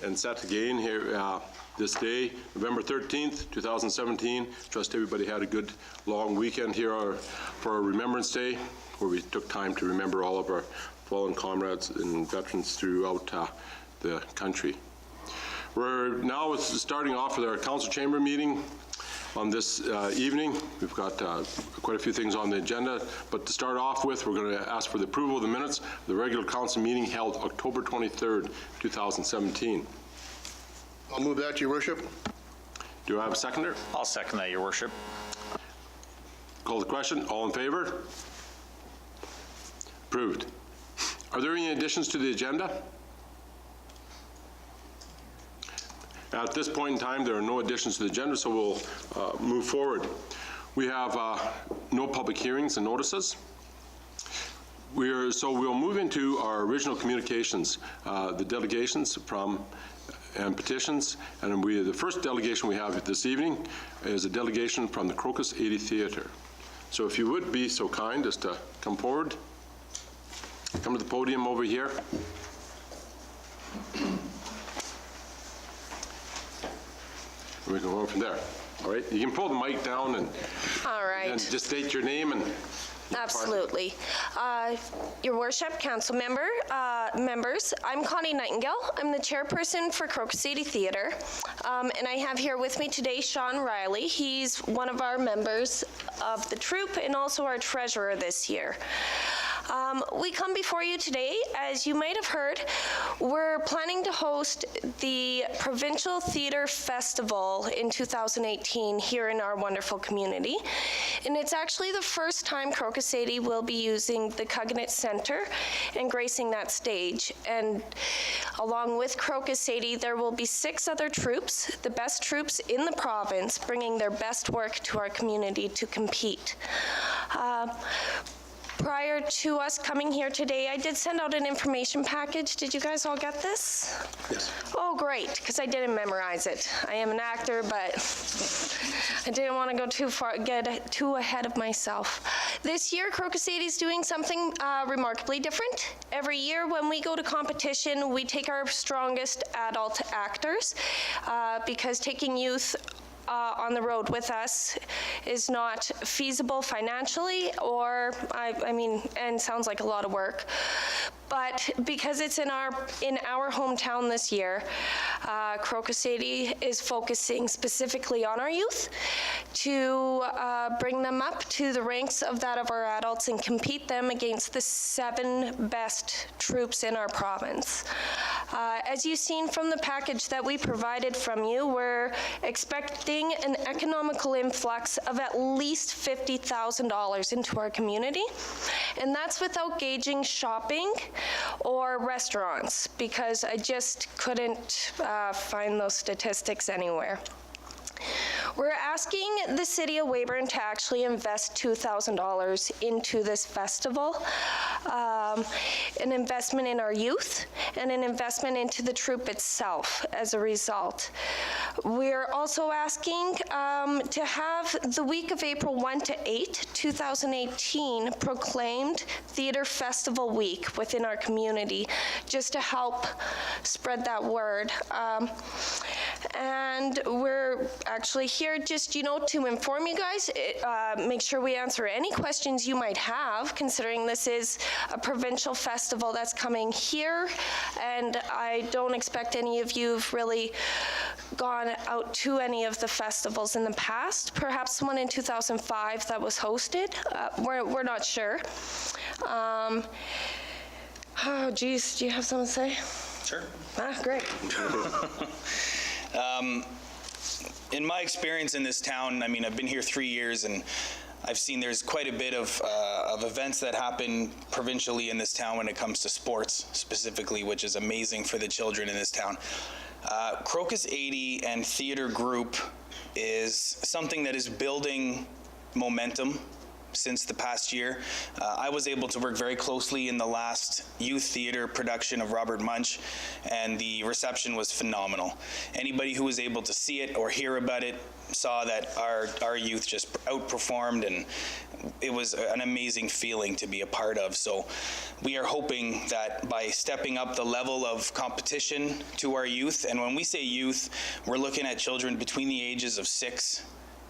and set again here this day, November 13th, 2017. Trust everybody had a good long weekend here for our Remembrance Day, where we took time to remember all of our fallen comrades and veterans throughout the country. We're now starting off with our council chamber meeting on this evening. We've got quite a few things on the agenda, but to start off with, we're going to ask for the approval of the minutes of the regular council meeting held October 23rd, 2017. I'll move that, Your Worship. Do I have a seconder? I'll second that, Your Worship. Call the question. All in favor? Approved. Are there any additions to the agenda? At this point in time, there are no additions to the agenda, so we'll move forward. We have no public hearings and notices. So we'll move into our original communications, the delegations and petitions. And the first delegation we have this evening is a delegation from the Crocus 80 Theatre. So if you would be so kind as to come forward, come to the podium over here. We can go on from there. All right, you can pull the mic down and, all right. And just state your name and. Absolutely. Your Worship, Council members, I'm Connie Nightingale. I'm the chairperson for Crocus 80 Theatre, and I have here with me today Sean Riley. He's one of our members of the troupe and also our treasurer this year. We come before you today, as you might have heard, we're planning to host the Provincial Theatre Festival in 2018 here in our wonderful community. And it's actually the first time Crocus 80 will be using the Cognate Centre and gracing that stage. And along with Crocus 80, there will be 6 other troupes, the best troupes in the province, bringing their best work to our community to compete. Prior to us coming here today, I did send out an information package. Did you guys all get this? Yes. Oh, great, because I didn't memorize it. I am an actor, but I didn't want to go too far, get too ahead of myself. This year, Crocus 80 is doing something remarkably different. Every year when we go to competition, we take our strongest adult actors because taking youth on the road with us is not feasible financially, or I mean, and sounds like a lot of work. But because it's in our hometown this year, Crocus 80 is focusing specifically on our youth to bring them up to the ranks of that of our adults and compete them against the 7 best troupes in our province. As you've seen from the package that we provided from you, we're expecting an economical influx of at least $50,000 into our community, and that's without gauging shopping or restaurants, because I just couldn't find those statistics anywhere. We're asking the City of Weyburn to actually invest $2,000 into this festival, an investment in our youth and an investment into the troupe itself as a result. We're also asking to have the week of April 1 to 8, 2018 proclaimed Theatre Festival Week within our community, just to help spread that word. And we're actually here just, to inform you guys, make sure we answer any questions you might have, considering this is a provincial festival that's coming here, and I don't expect any of you have really gone out to any of the festivals in the past. Perhaps one in 2005 that was hosted. We're not sure. Oh, geez, do you have something to say? Sure. Great. In my experience in this town, I mean, I've been here 3 years, and I've seen there's quite a bit of events that happen provincially in this town when it comes to sports specifically, which is amazing for the children in this town. Crocus 80 and Theatre Group is something that is building momentum since the past year. I was able to work very closely in the last youth theater production of Robert Munch, and the reception was phenomenal. Anybody who was able to see it or hear about it saw that our youth just outperformed, and it was an amazing feeling to be a part of. So we are hoping that by stepping up the level of competition to our youth, and when we say youth, we're looking at children between the ages of 6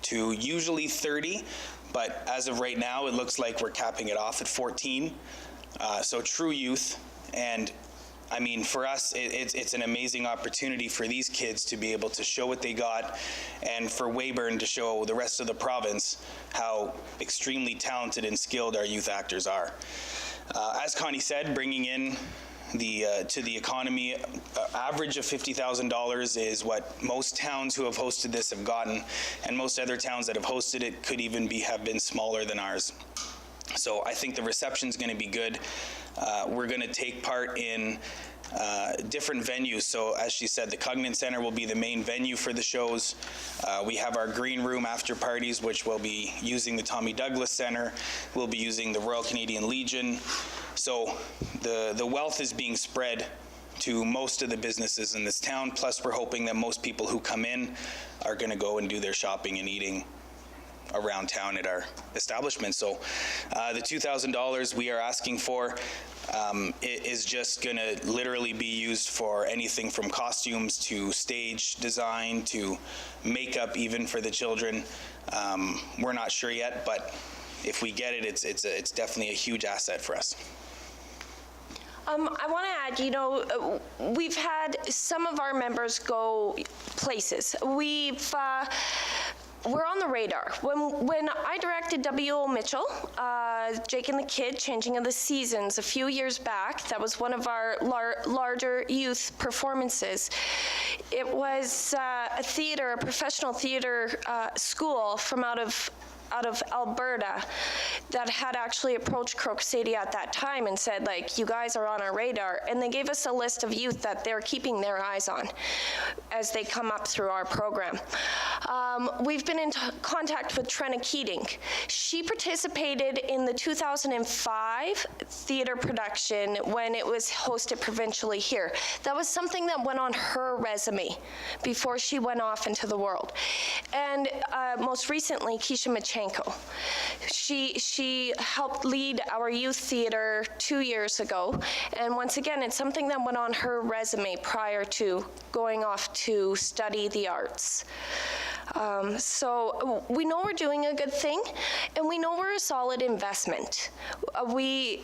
to usually 30, but as of right now, it looks like we're capping it off at 14. So true youth. And I mean, for us, it's an amazing opportunity for these kids to be able to show what they got, and for Weyburn to show the rest of the province how extremely talented and skilled our youth actors are. As Connie said, bringing in to the economy, average of $50,000 is what most towns who have hosted this have gotten, and most other towns that have hosted it could even have been smaller than ours. So I think the reception's going to be good. We're going to take part in different venues. So as she said, the Cognizant Center will be the main venue for the shows. We have our green room after parties, which will be using the Tommy Douglas Center. We'll be using the Royal Canadian Legion. So the wealth is being spread to most of the businesses in this town. Plus, we're hoping that most people who come in are going to go and do their shopping and eating around town at our establishment. So the $2,000 we are asking for is just going to literally be used for anything from costumes to stage design to makeup, even for the children. We're not sure yet, but if we get it, it's definitely a huge asset for us. I want to add, you know, we've had some of our members go places. We're on the radar. When I directed W.O. Mitchell, Jake and the Kid, Changing of the Seasons, a few years back, that was one of our larger youth performances. It was a professional theater school from out of Alberta that had actually approached Crocus 80 at that time and said, like, you guys are on our radar. And they gave us a list of youth that they're keeping their eyes on as they come up through our program. We've been in contact with Trina Keating. She participated in the 2005 theater production when it was hosted provincially here. That was something that went on her resume before she went off into the world. And most recently, Keisha Machenko. She helped lead our youth theater 2 years ago, and once again, it's something that went on her resume prior to going off to study the arts. So we know we're doing a good thing, and we know we're a solid investment. We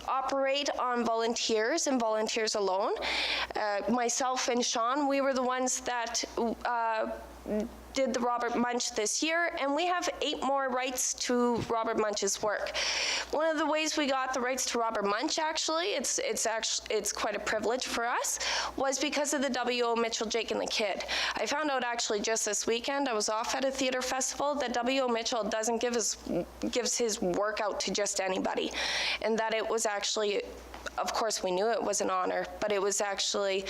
operate on volunteers and volunteers alone. Myself and Sean, we were the ones that did the Robert Munch this year, and we have 8 more rights to Robert Munch's work. One of the ways we got the rights to Robert Munch, actually, it's quite a privilege for us, was because of the W.O. Mitchell, Jake and the Kid. I found out actually just this weekend, I was off at a theater festival, that W.O. Mitchell doesn't gives his work out to just anybody, and that it was actually, of course we knew it was an honor, but it was actually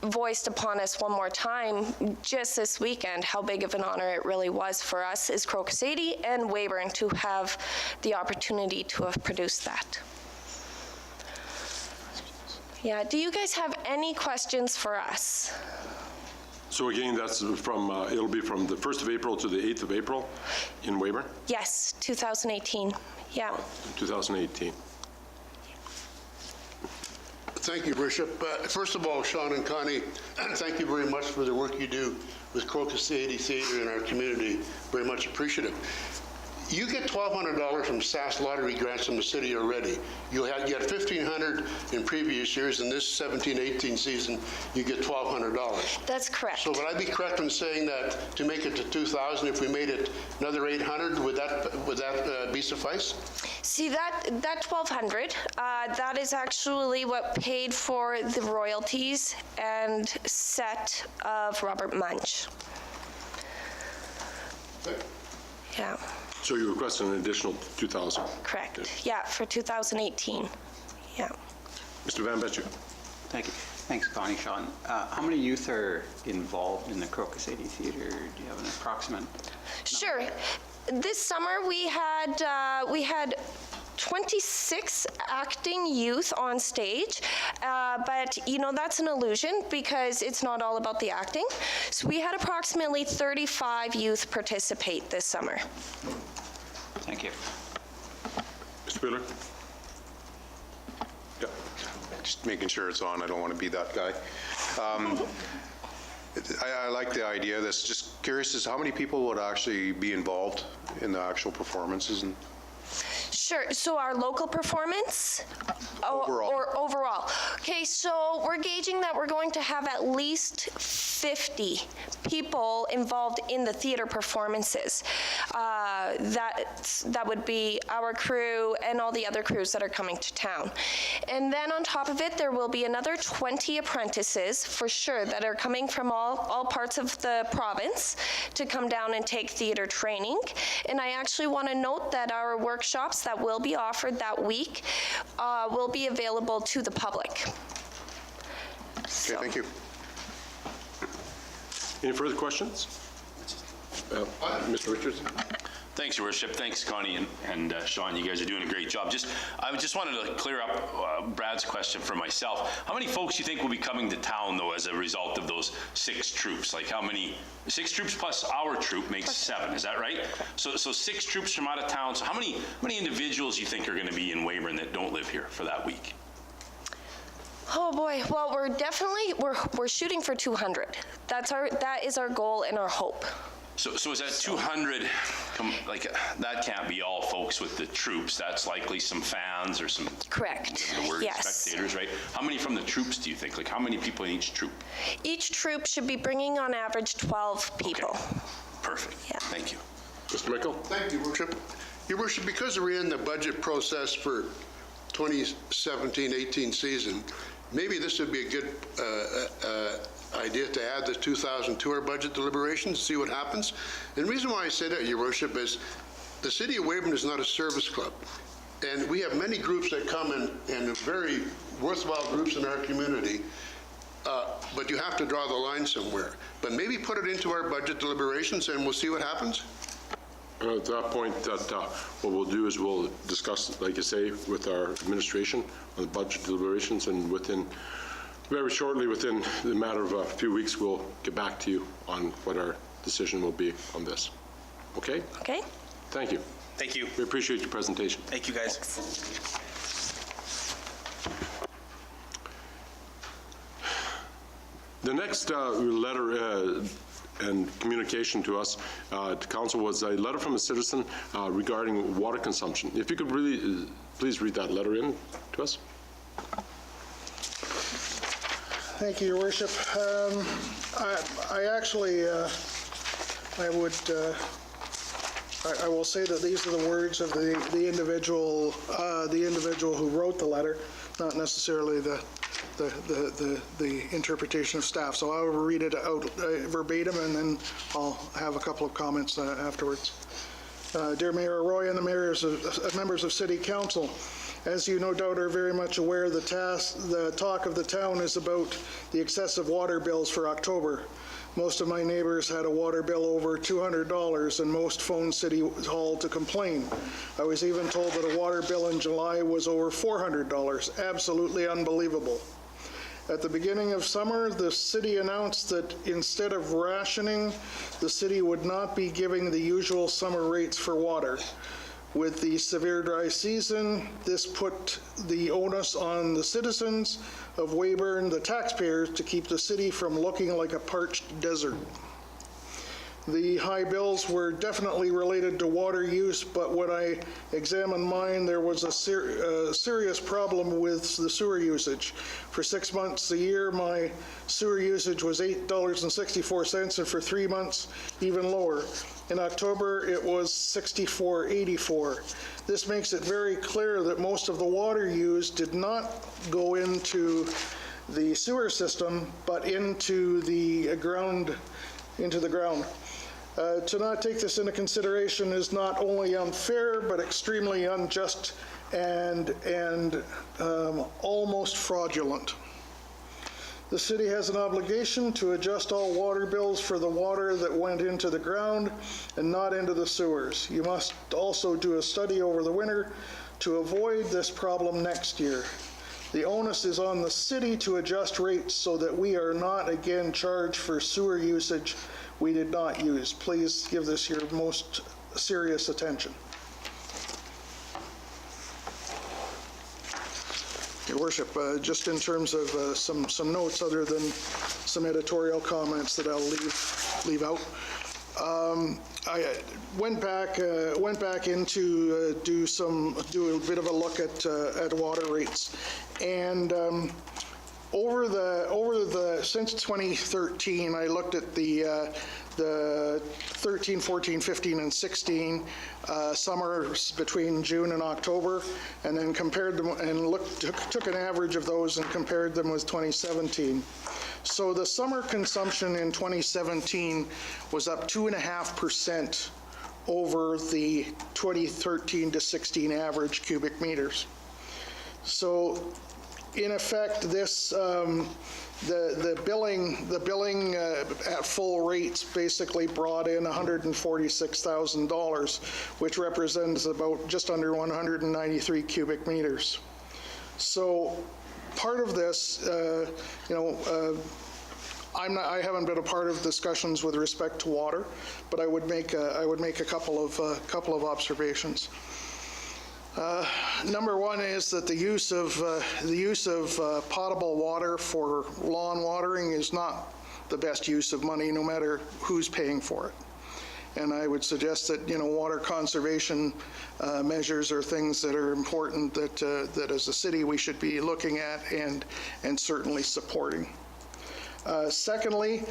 voiced upon us one more time just this weekend how big of an honor it really was for us as Crocus 80 and Weyburn to have the opportunity to have produced that. Yeah, do you guys have any questions for us? So again, that's from, it'll be from the 1st of April to the 8th of April in Weyburn? Yes, 2018, yeah. 2018. Thank you, Worship. First of all, Sean and Connie, thank you very much for the work you do with Crocus 80 Theatre in our community. Very much appreciative. You get $1,200 from SAS lottery grants from the city already. You had $1,500 in previous years. In this 17-18 season, you get $1,200. That's correct. So would I be correct in saying that to make it to 2,000, if we made it another 800, would that be suffice? See, that $1,200, that is actually what paid for the royalties and set of Robert Munch. Okay. Yeah. So you requested an additional 2,000? Correct. Yeah, for 2018. Yeah. Mr. Van Betju. Thank you. Thanks, Connie, Sean. How many youth are involved in the Crocus 80 Theatre? Do you have an approximate? Sure. This summer we had 26 acting youth on stage, but you know, that's an illusion because it's not all about the acting. So we had approximately 35 youth participate this summer. Thank you. Mr. Wheeler? Yeah, just making sure it's on. I don't want to be that guy. I like the idea. That's just curious as how many people would actually be involved in the actual performances and Sure, so our local performance? Overall. Or overall? Okay, so we're gauging that we're going to have at least 50 people involved in the theater performances. That would be our crew and all the other crews that are coming to town. And then on top of it, there will be another 20 apprentices, for sure, that are coming from all parts of the province to come down and take theater training. And I actually want to note that our workshops that will be offered that week will be available to the public. Okay, thank you. Any further questions? Mr. Richards? Thanks, Your Worship. Thanks, Connie and Sean. You guys are doing a great job. I just wanted to clear up Brad's question for myself. How many folks do you think will be coming to town, though, as a result of those 6 troops? Like how many? 6 troops plus our troop makes 7. Is that right? So 6 troops from out of town. So how many individuals do you think are going to be in Weyburn that don't live here for that week? Oh boy, well, we're shooting for 200. That is our goal and our hope. So is that 200, that can't be all folks with the troops. That's likely some fans or some, Correct. the word, Yes. spectators, right? How many from the troops do you think? Like how many people in each troop? Each troop should be bringing on average 12 people. Okay. Perfect. Yeah. Thank you. Mr. Michael? Thank you, Your Worship. Your Worship, because we're in the budget process for 2017-18 season, maybe this would be a good idea to add the 2000 to our budget deliberations, see what happens. And the reason why I say that, Your Worship, is the City of Weyburn is not a service club. And we have many groups that come in very worthwhile groups in our community, but you have to draw the line somewhere. But maybe put it into our budget deliberations and we'll see what happens. At that point, what we'll do is we'll discuss, like you say, with our administration on the budget deliberations, and very shortly, within the matter of a few weeks, we'll get back to you on what our decision will be on this. Okay? Okay? Thank you. Thank you. We appreciate your presentation. Thank you, guys. The next letter and communication to us, to council, was a letter from a citizen regarding water consumption. If you could really, please read that letter in to us. Thank you, Your Worship. I will say that these are the words of the individual who wrote the letter, not necessarily the interpretation of staff. So I will read it out verbatim, and then I'll have a couple of comments afterwards. Dear Mayor Roy and the members of City Council, as you no doubt are very much aware, the talk of the town is about the excessive water bills for October. Most of my neighbors had a water bill over $200, and most phoned City Hall to complain. I was even told that a water bill in July was over $400. Absolutely unbelievable. At the beginning of summer, the city announced that instead of rationing, the city would not be giving the usual summer rates for water. With the severe dry season, this put the onus on the citizens of Weyburn, the taxpayers, to keep the city from looking like a parched desert. The high bills were definitely related to water use, but when I examined mine, there was a serious problem with the sewer usage. For 6 months a year, my sewer usage was $8.64, and for 3 months, even lower. In October, it was $64.84. This makes it very clear that most of the water used did not go into the sewer system, but into the ground. To not take this into consideration is not only unfair, but extremely unjust and almost fraudulent. The city has an obligation to adjust all water bills for the water that went into the ground and not into the sewers. You must also do a study over the winter to avoid this problem next year. The onus is on the city to adjust rates so that we are not again charged for sewer usage we did not use. Please give this your most serious attention. Worship. Just in terms of some notes, other than some editorial comments that I'll leave out. I went back into do a bit of a look at water rates, and since 2013, I looked at the 13, 14, 15, and 16 summers between June and October, and then compared them and took an average of those and compared them with 2017. So the summer consumption in 2017 was up 2.5% over the 2013 to 16 average cubic meters. So in effect, this the billing at full rates basically brought in $146,000, which represents about just under 193 cubic meters. So part of this, I haven't been a part of discussions with respect to water, but I would make a couple of observations. Number one is that the use of potable water for lawn watering is not the best use of money, no matter who's paying for it. And I would suggest that water conservation measures are things that are important that as a city we should be looking at and certainly supporting. Secondly,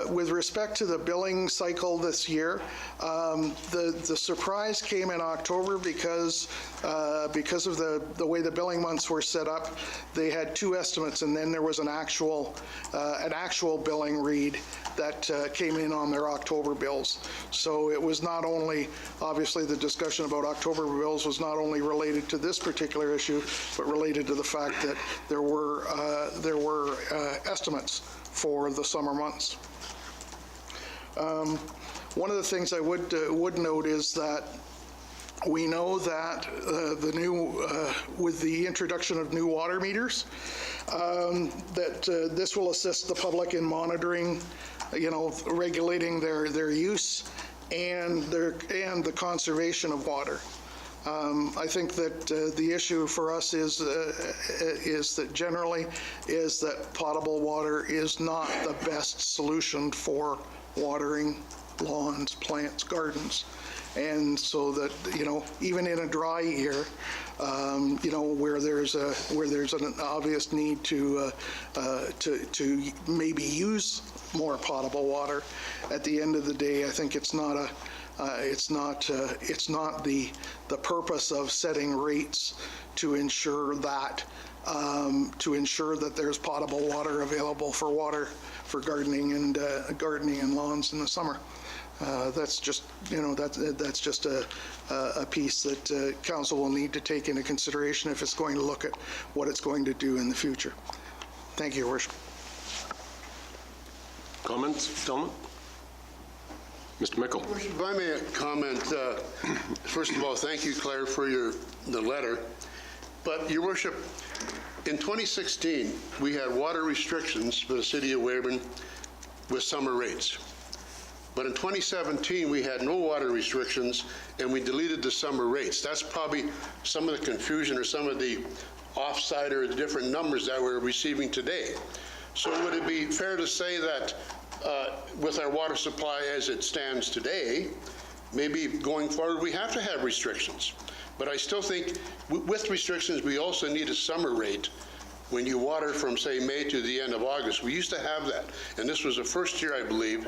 with respect to the billing cycle this year, the surprise came in October because of the way the billing months were set up. They had two estimates, and then there was an actual billing read that came in on their October bills. So it was not only, obviously the discussion about October bills was not only related to this particular issue, but related to the fact that there were estimates for the summer months. One of the things I would note is that we know that with the introduction of new water meters, that this will assist the public in monitoring, regulating their use and the conservation of water. I think that the issue for us is that generally that potable water is not the best solution for watering lawns, plants, gardens. And so that, even in a dry year, where there's an obvious need to maybe use more potable water, at the end of the day, I think it's not the purpose of setting rates to ensure that there's potable water available for gardening and lawns in the summer. That's just a piece that council will need to take into consideration if it's going to look at what it's going to do in the future. Thank you, Your Worship. Comments, gentlemen? Mr. Mickle. If I may comment, first of all, thank you, Claire, for the letter. But, Your Worship, in 2016, we had water restrictions for the city of Weyburn with summer rates. But in 2017, we had no water restrictions, and we deleted the summer rates. That's probably some of the confusion or some of the offside or the different numbers that we're receiving today. So would it be fair to say that with our water supply as it stands today, maybe going forward we have to have restrictions? But I still think with restrictions we also need a summer rate when you water from, say, May to the end of August. We used to have that, and this was the first year, I believe,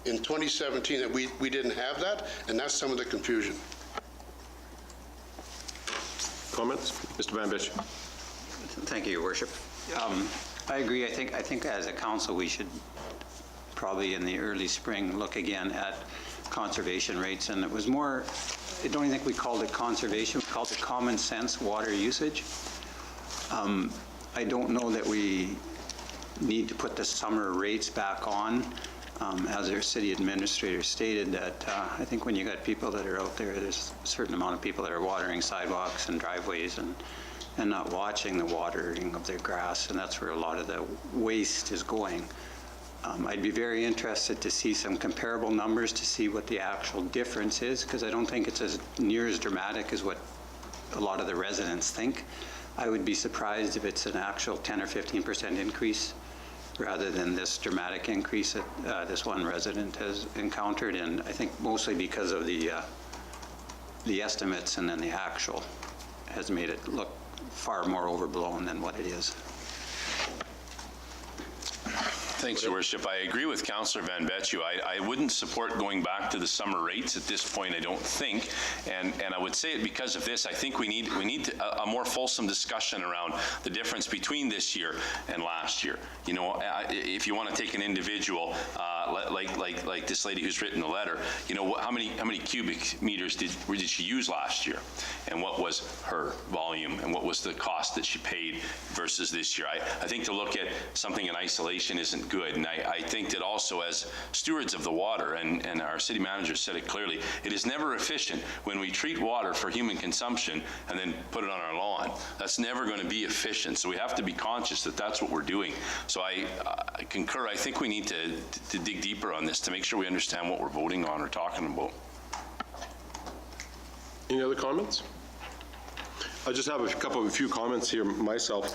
in 2017 that we didn't have that, and that's some of the confusion. Comments? Mr. Van Bish. Thank you, Your Worship. I agree. I think as a council we should probably in the early spring look again at conservation rates, and it was more, I don't even think we called it conservation, we called it common sense water usage. I don't know that we need to put the summer rates back on. As our city administrator stated, that I think when you got people that are out there, there's a certain amount of people that are watering sidewalks and driveways and not watching the watering of their grass, and that's where a lot of the waste is going. I'd be very interested to see some comparable numbers to see what the actual difference is, because I don't think it's near as dramatic as what a lot of the residents think. I would be surprised if it's an actual 10 or 15% increase rather than this dramatic increase that this one resident has encountered, and I think mostly because of the estimates and then the actual has made it look far more overblown than what it is. Thanks, Your Worship. I agree with Councillor Van Betju. I wouldn't support going back to the summer rates at this point, I don't think. And I would say it because of this. I think we need a more fulsome discussion around the difference between this year and last year. You know, if you want to take an individual like this lady who's written the letter, you know, how many cubic meters did she use last year? And what was her volume and what was the cost that she paid versus this year? I think to look at something in isolation isn't good. And I think that also as stewards of the water, and our city manager said it clearly, it is never efficient when we treat water for human consumption and then put it on our lawn. That's never going to be efficient. So we have to be conscious that that's what we're doing. So I concur. I think we need to dig deeper on this to make sure we understand what we're voting on or talking about. Any other comments? I just have a few comments here myself.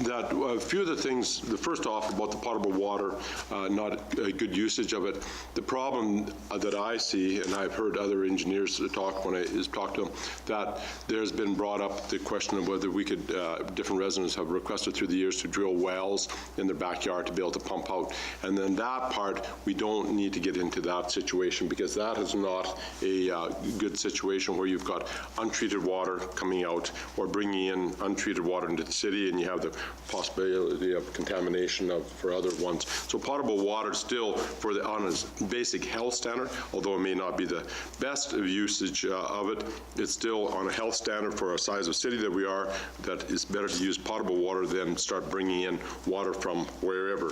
That a few of the things, the first off about the potable water, not a good usage of it. The problem that I see, and I've heard other engineers talk when I talk to them, that there's been brought up the question of whether we could, different residents have requested through the years to drill wells in their backyard to be able to pump out. And then that part, we don't need to get into that situation because that is not a good situation where you've got untreated water coming out or bringing in untreated water into the city, and you have the possibility of contamination for other ones. So potable water still, on a basic health standard, although it may not be the best of usage of it, it's still on a health standard for a size of city that we are, that it's better to use potable water than start bringing in water from wherever.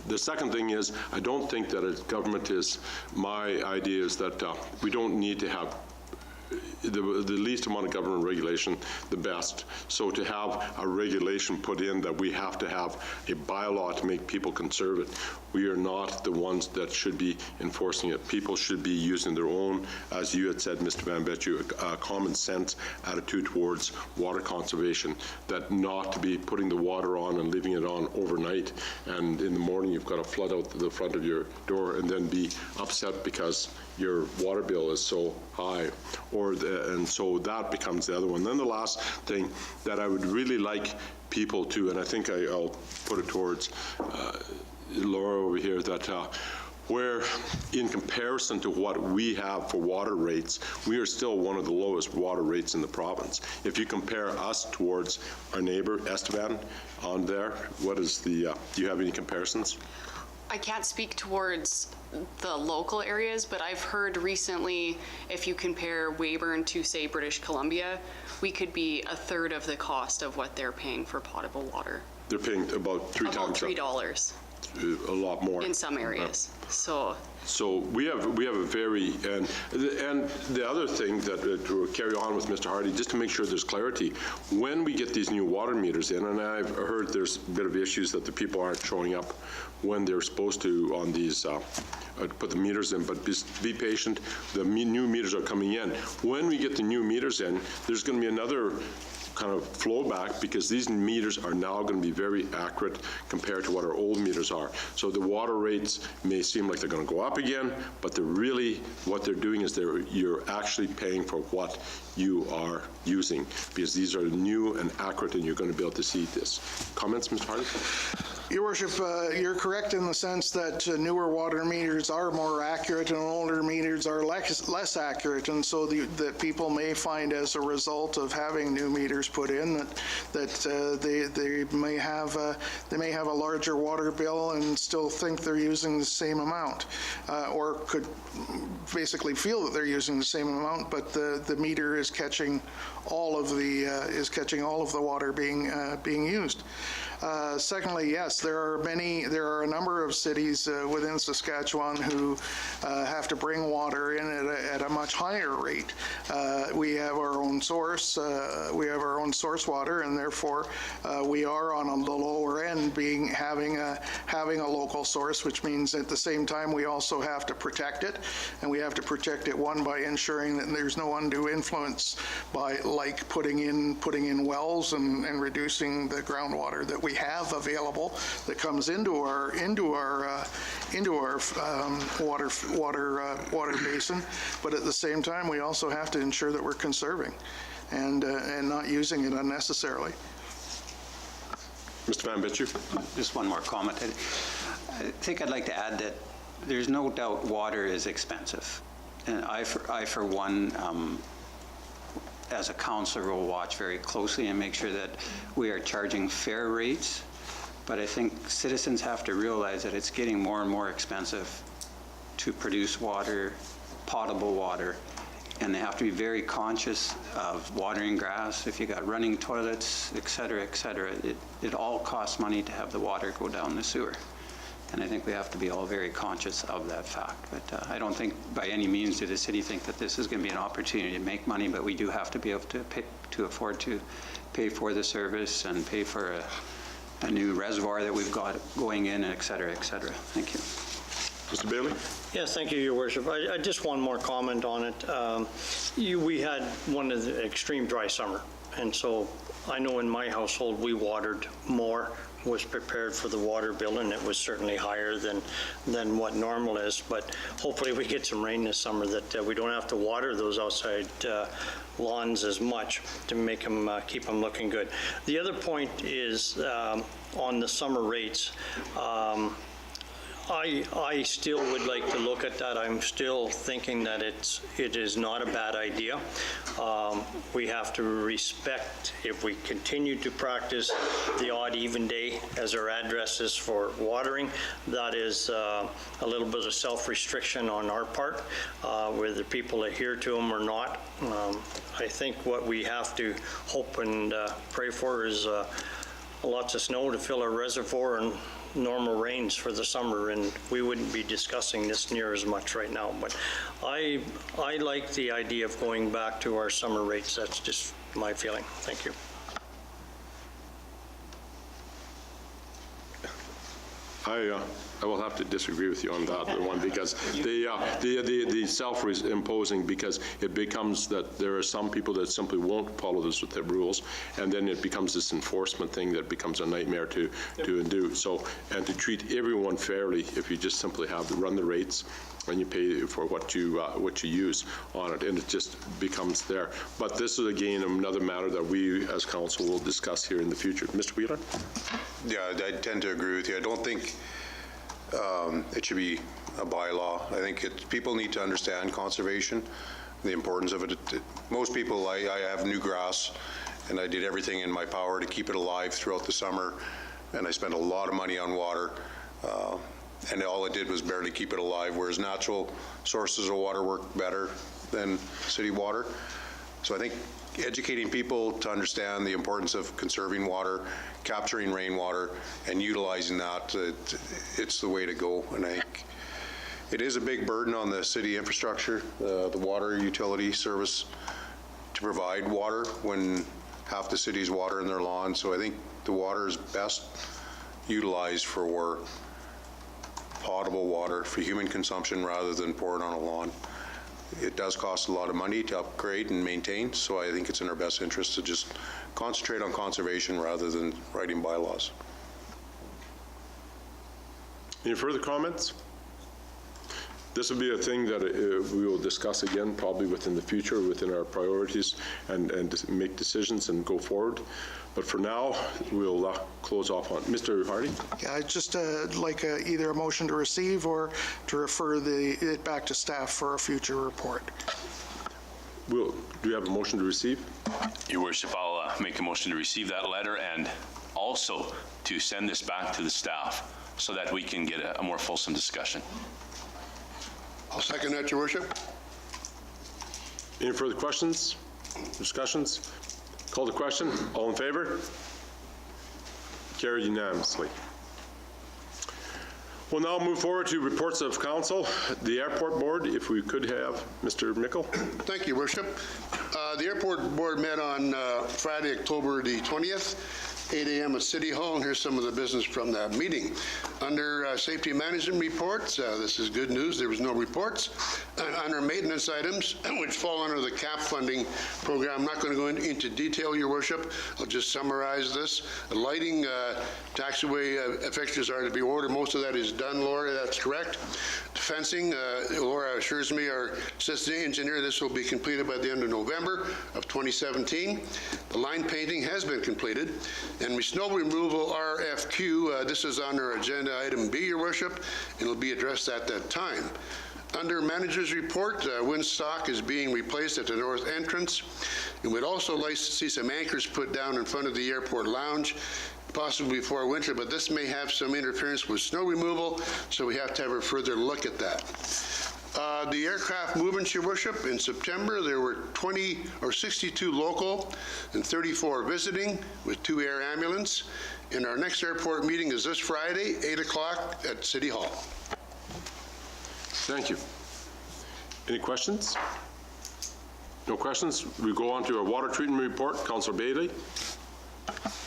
The second thing is, I don't think that as government is, my idea is that we don't need to have the least amount of government regulation, the best. So to have a regulation put in that we have to have a bylaw to make people conserve it, we are not the ones that should be enforcing it. People should be using their own, as you had said, Mr. Van Betju, a common sense attitude towards water conservation, that not to be putting the water on and leaving it on overnight, and in the morning you've got to flood out the front of your door and then be upset because your water bill is so high, and so that becomes the other one. Then the last thing that I would really like people to, and I think I'll put it towards Laura over here, that where in comparison to what we have for water rates, we are still one of the lowest water rates in the province. If you compare us towards our neighbor, Estevan, on there, what is the, do you have any comparisons? I can't speak towards the local areas, but I've heard recently, if you compare Weyburn to, say, British Columbia, we could be a third of the cost of what they're paying for potable water. They're paying about three times that. About $3. A lot more. In some areas, So we have a very, and the other thing that to carry on with Mr. Hardy, just to make sure there's clarity, when we get these new water meters in, and I've heard there's a bit of issues that the people aren't showing up when they're supposed to on these, put the meters in, but be patient, the new meters are coming in. When we get the new meters in, there's going to be another kind of flow back because these meters are now going to be very accurate compared to what our old meters are. So the water rates may seem like they're going to go up again, but they're really, what they're doing is you're actually paying for what you are using because these are new and accurate and you're going to be able to see this. Comments, Mr. Hardy? Your Worship, you're correct in the sense that newer water meters are more accurate and older meters are less accurate, and so that people may find as a result of having new meters put in that they may have a larger water bill and still think they're using the same amount, or could basically feel that they're using the same amount, but the meter is catching all of the water being used. Secondly, yes, there are a number of cities within Saskatchewan who have to bring water in at a much higher rate. We have our own source, water, and therefore we are on the lower end, having a local source, which means at the same time we also have to protect it, and we have to protect it, one, by ensuring that there's no undue influence by putting in wells and reducing the groundwater that we have available that comes into our water basin. But at the same time, we also have to ensure that we're conserving and not using it unnecessarily. Mr. Van Bitcher? Just one more comment. I think I'd like to add that there's no doubt water is expensive. And I for one, as a councillor, will watch very closely and make sure that we are charging fair rates. But I think citizens have to realize that it's getting more and more expensive to produce water, potable water, and they have to be very conscious of watering grass. If you got running toilets, et cetera, it all costs money to have the water go down the sewer. And I think we have to be all very conscious of that fact. But I don't think by any means did the city think that this is going to be an opportunity to make money, but we do have to be able to afford to pay for the service and pay for a new reservoir that we've got going in, et cetera, et cetera. Thank you. Mr. Bailey? Yes, thank you, Your Worship. I just one more comment on it. We had one of the extreme dry summer, and so I know in my household we watered more, was prepared for the water bill, and it was certainly higher than what normal is. But hopefully we get some rain this summer that we don't have to water those outside lawns as much to make them keep them looking good. The other point is on the summer rates. I still would like to look at that. I'm still thinking that it is not a bad idea. We have to respect, if we continue to practice the odd even day as our addresses for watering, that is a little bit of self-restriction on our part, whether people adhere to them or not. I think what we have to hope and pray for is lots of snow to fill our reservoir and normal rains for the summer, and we wouldn't be discussing this near as much right now. But I like the idea of going back to our summer rates. That's just my feeling. Thank you. I will have to disagree with you on that one, because the self-imposing, because it becomes that there are some people that simply won't follow the rules, and then it becomes this enforcement thing that becomes a nightmare to do. So, and to treat everyone fairly, if you just simply have to run the rates and you pay for what you use on it, and it just becomes there. But this is again another matter that we as council will discuss here in the future. Mr. Wheeler? Yeah, I tend to agree with you. I don't think it should be a bylaw. I think people need to understand conservation, the importance of it. Most people, I have new grass, and I did everything in my power to keep it alive throughout the summer, and I spent a lot of money on water, and all it did was barely keep it alive, whereas natural sources of water work better than city water. So I think educating people to understand the importance of conserving water, capturing rainwater, and utilizing that, it's the way to go. And I think it is a big burden on the city infrastructure, the water utility service, to provide water when half the city's water in their lawn. So I think the water is best utilized for potable water for human consumption rather than pour it on a lawn. It does cost a lot of money to upgrade and maintain, so I think it's in our best interest to just concentrate on conservation rather than writing bylaws. Any further comments? This will be a thing that we will discuss again probably within the future, within our priorities, and make decisions and go forward. But for now, we'll close off on Mr. Hardy. Yeah, I'd just like either a motion to receive or to refer it back to staff for a future report. Do you have a motion to receive? Your Worship, I'll make a motion to receive that letter and also to send this back to the staff so that we can get a more fulsome discussion. I'll second that, Your Worship. Any further questions, discussions? Call the question. All in favor? Carried unanimously. We'll now move forward to reports of council. The Airport Board, if we could have Mr. Mickle. Thank you, Worship. The Airport Board met on Friday, October the 20th, 8 a.m. at City Hall, and here's some of the business from that meeting. Under safety management reports, this is good news, there was no reports. Under maintenance items, which fall under the CAP funding program, I'm not going to go into detail, Your Worship. I'll just summarize this. The lighting, taxiway fixtures are to be ordered. Most of that is done, Laura, that's correct. Fencing, Laura assures me, our assistant engineer, this will be completed by the end of November of 2017. The line painting has been completed. And snow removal RFQ, this is on our agenda item B, Your Worship, and it'll be addressed at that time. Under manager's report, windstock is being replaced at the north entrance. And we'd also like to see some anchors put down in front of the airport lounge, possibly before winter, but this may have some interference with snow removal, so we have to have a further look at that. The aircraft movements, Your Worship, in September, there were 62 local and 34 visiting with 2 air ambulance. And our next airport meeting is this Friday, 8 o'clock at City Hall. Thank you. Any questions? No questions? We go on to our water treatment report. Councillor Bailey.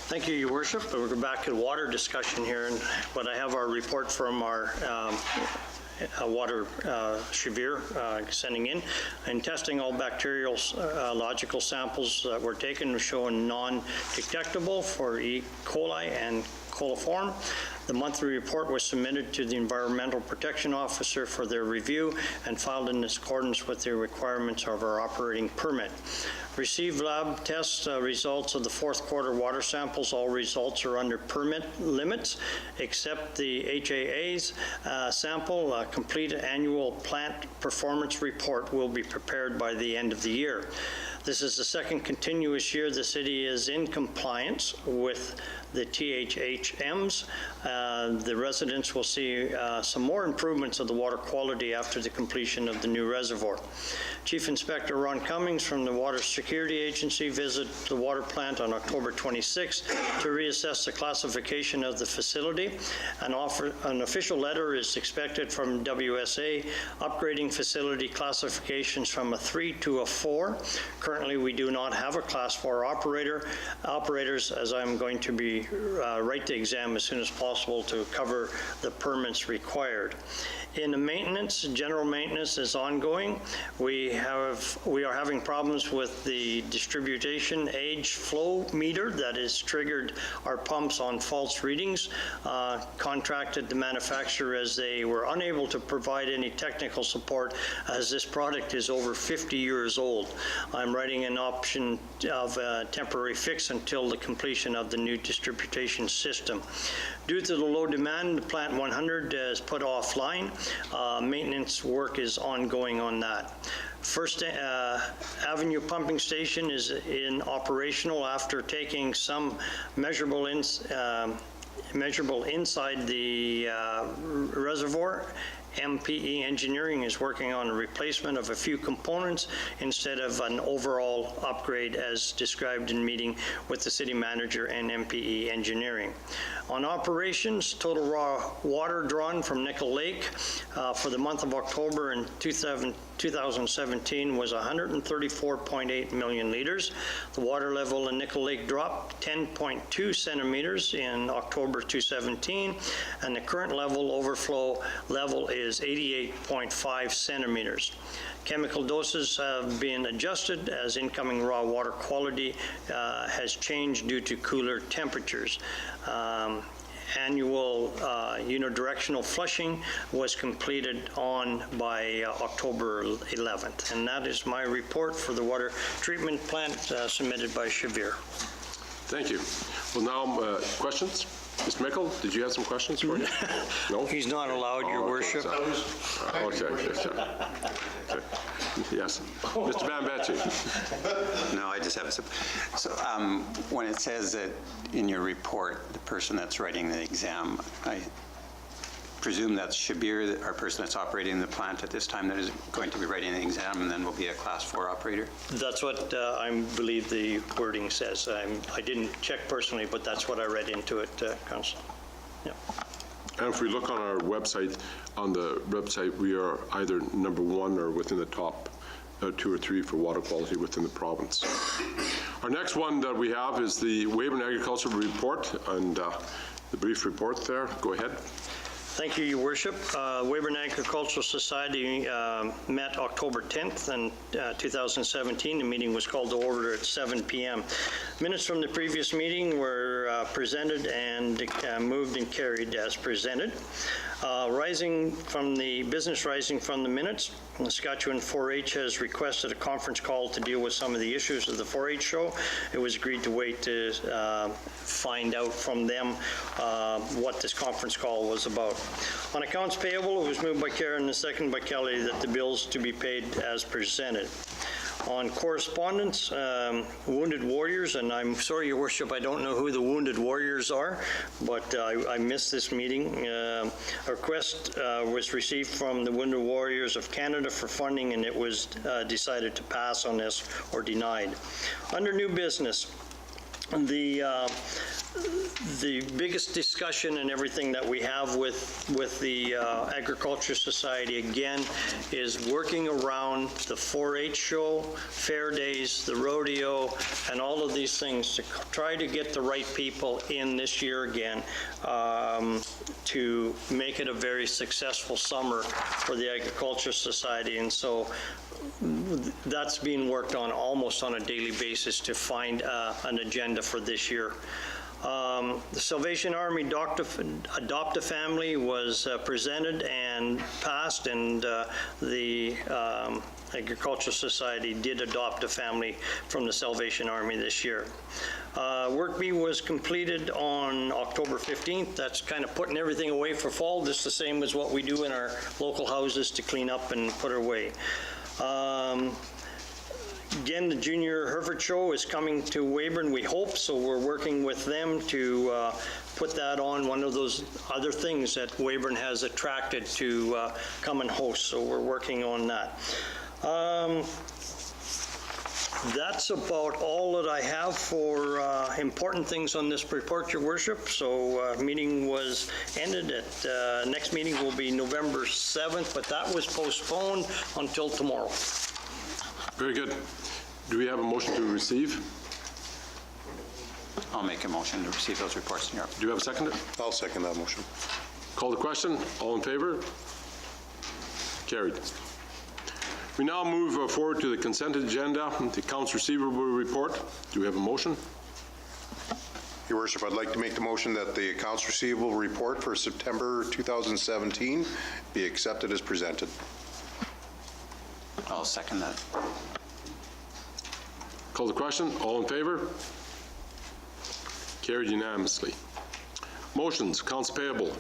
Thank you, Your Worship. We're back to water discussion here, but I have our report from our water Chivir sending in and testing all bacterial logical samples that were taken showing non-detectable for E. coli and coliform. The monthly report was submitted to the Environmental Protection Officer for their review and filed in accordance with the requirements of our operating permit. Received lab test results of the fourth quarter water samples. All results are under permit limits, except the HAA's sample. A complete annual plant performance report will be prepared by the end of the year. This is the second continuous year the city is in compliance with the THHMs. The residents will see some more improvements of the water quality after the completion of the new reservoir. Chief Inspector Ron Cummings from the Water Security Agency visited the water plant on October 26th to reassess the classification of the facility. An official letter is expected from WSA upgrading facility classifications from a 3 to a 4. Currently, we do not have a Class 4 operators, as I'm going to be write the exam as soon as possible to cover the permits required. In the maintenance, general maintenance is ongoing. We are having problems with the distribution age flow meter that has triggered our pumps on false readings. Contracted the manufacturer as they were unable to provide any technical support as this product is over 50 years old. I'm writing an option of a temporary fix until the completion of the new distribution system. Due to the low demand, the Plant 100 is put offline. Maintenance work is ongoing on that. First Avenue Pumping Station is operational after taking some measurable inside the reservoir. MPE Engineering is working on a replacement of a few components instead of an overall upgrade as described in meeting with the city manager and MPE Engineering. On operations, total raw water drawn from Nickel Lake for the month of October in 2017 was 134.8 million liters. The water level in Nickel Lake dropped 10.2 centimeters in October 2017, and the current overflow level is 88.5 centimeters. Chemical doses have been adjusted as incoming raw water quality has changed due to cooler temperatures. Annual unidirectional flushing was completed by October 11th. And that is my report for the water treatment plant submitted by Chivir. Thank you. Well, now, questions? Mr. Mickle, did you have some questions for me? No? He's not allowed, Your Worship. Okay. Yes. Mr. Bambetti. No, I just have some. So when it says that in your report, the person that's writing the exam, presume that's Shabir, our person that's operating the plant at this time, that is going to be writing the exam and then will be a Class 4 operator? That's what I believe the wording says. I didn't check personally, but that's what I read into it, Council. Yeah. And if we look on our website, we are either number 1 or within the top 2 or 3 for water quality within the province. Our next one that we have is the Weyburn Agricultural Report, and the brief report there. Go ahead. Thank you, Your Worship. Weyburn Agricultural Society met October 10th in 2017. The meeting was called to order at 7 p.m. Minutes from the previous meeting were presented and moved and carried as presented. Rising from the minutes, Saskatchewan 4-H has requested a conference call to deal with some of the issues of the 4-H show. It was agreed to wait to find out from them what this conference call was about. On accounts payable, it was moved by Karen and seconded by Kelly that the bills to be paid as presented. On correspondence, Wounded Warriors, and I'm sorry, Your Worship, I don't know who the Wounded Warriors are, but I missed this meeting. A request was received from the Wounded Warriors of Canada for funding, and it was decided to pass on this or denied. Under new business, the biggest discussion and everything that we have with the Agriculture Society, again, is working around the 4-H show, fair days, the rodeo, and all of these things to try to get the right people in this year again to make it a very successful summer for the Agriculture Society. And so that's being worked on almost on a daily basis to find an agenda for this year. The Salvation Army Adopt-A-Family was presented and passed, and the Agricultural Society did adopt a family from the Salvation Army this year. Work-Bee was completed on October 15th. That's kind of putting everything away for fall, just the same as what we do in our local houses to clean up and put away. Again, the Junior Hereford Show is coming to Weyburn, we hope, so we're working with them to put that on, one of those other things that Weyburn has attracted to come and host, so we're working on that. That's about all that I have for important things on this report, Your Worship. So meeting was ended. Next meeting will be November 7th, but that was postponed until tomorrow. Very good. Do we have a motion to receive? I'll make a motion to receive those reports in your... Do you have a seconder? I'll second that motion. Call the question. All in favor? Carried. We now move forward to the consent agenda, the accounts receivable report. Do we have a motion? Your Worship, I'd like to make the motion that the accounts receivable report for September 2017 be accepted as presented. I'll second that. Call the question. All in favor? Carried unanimously. Motions. Accounts payable.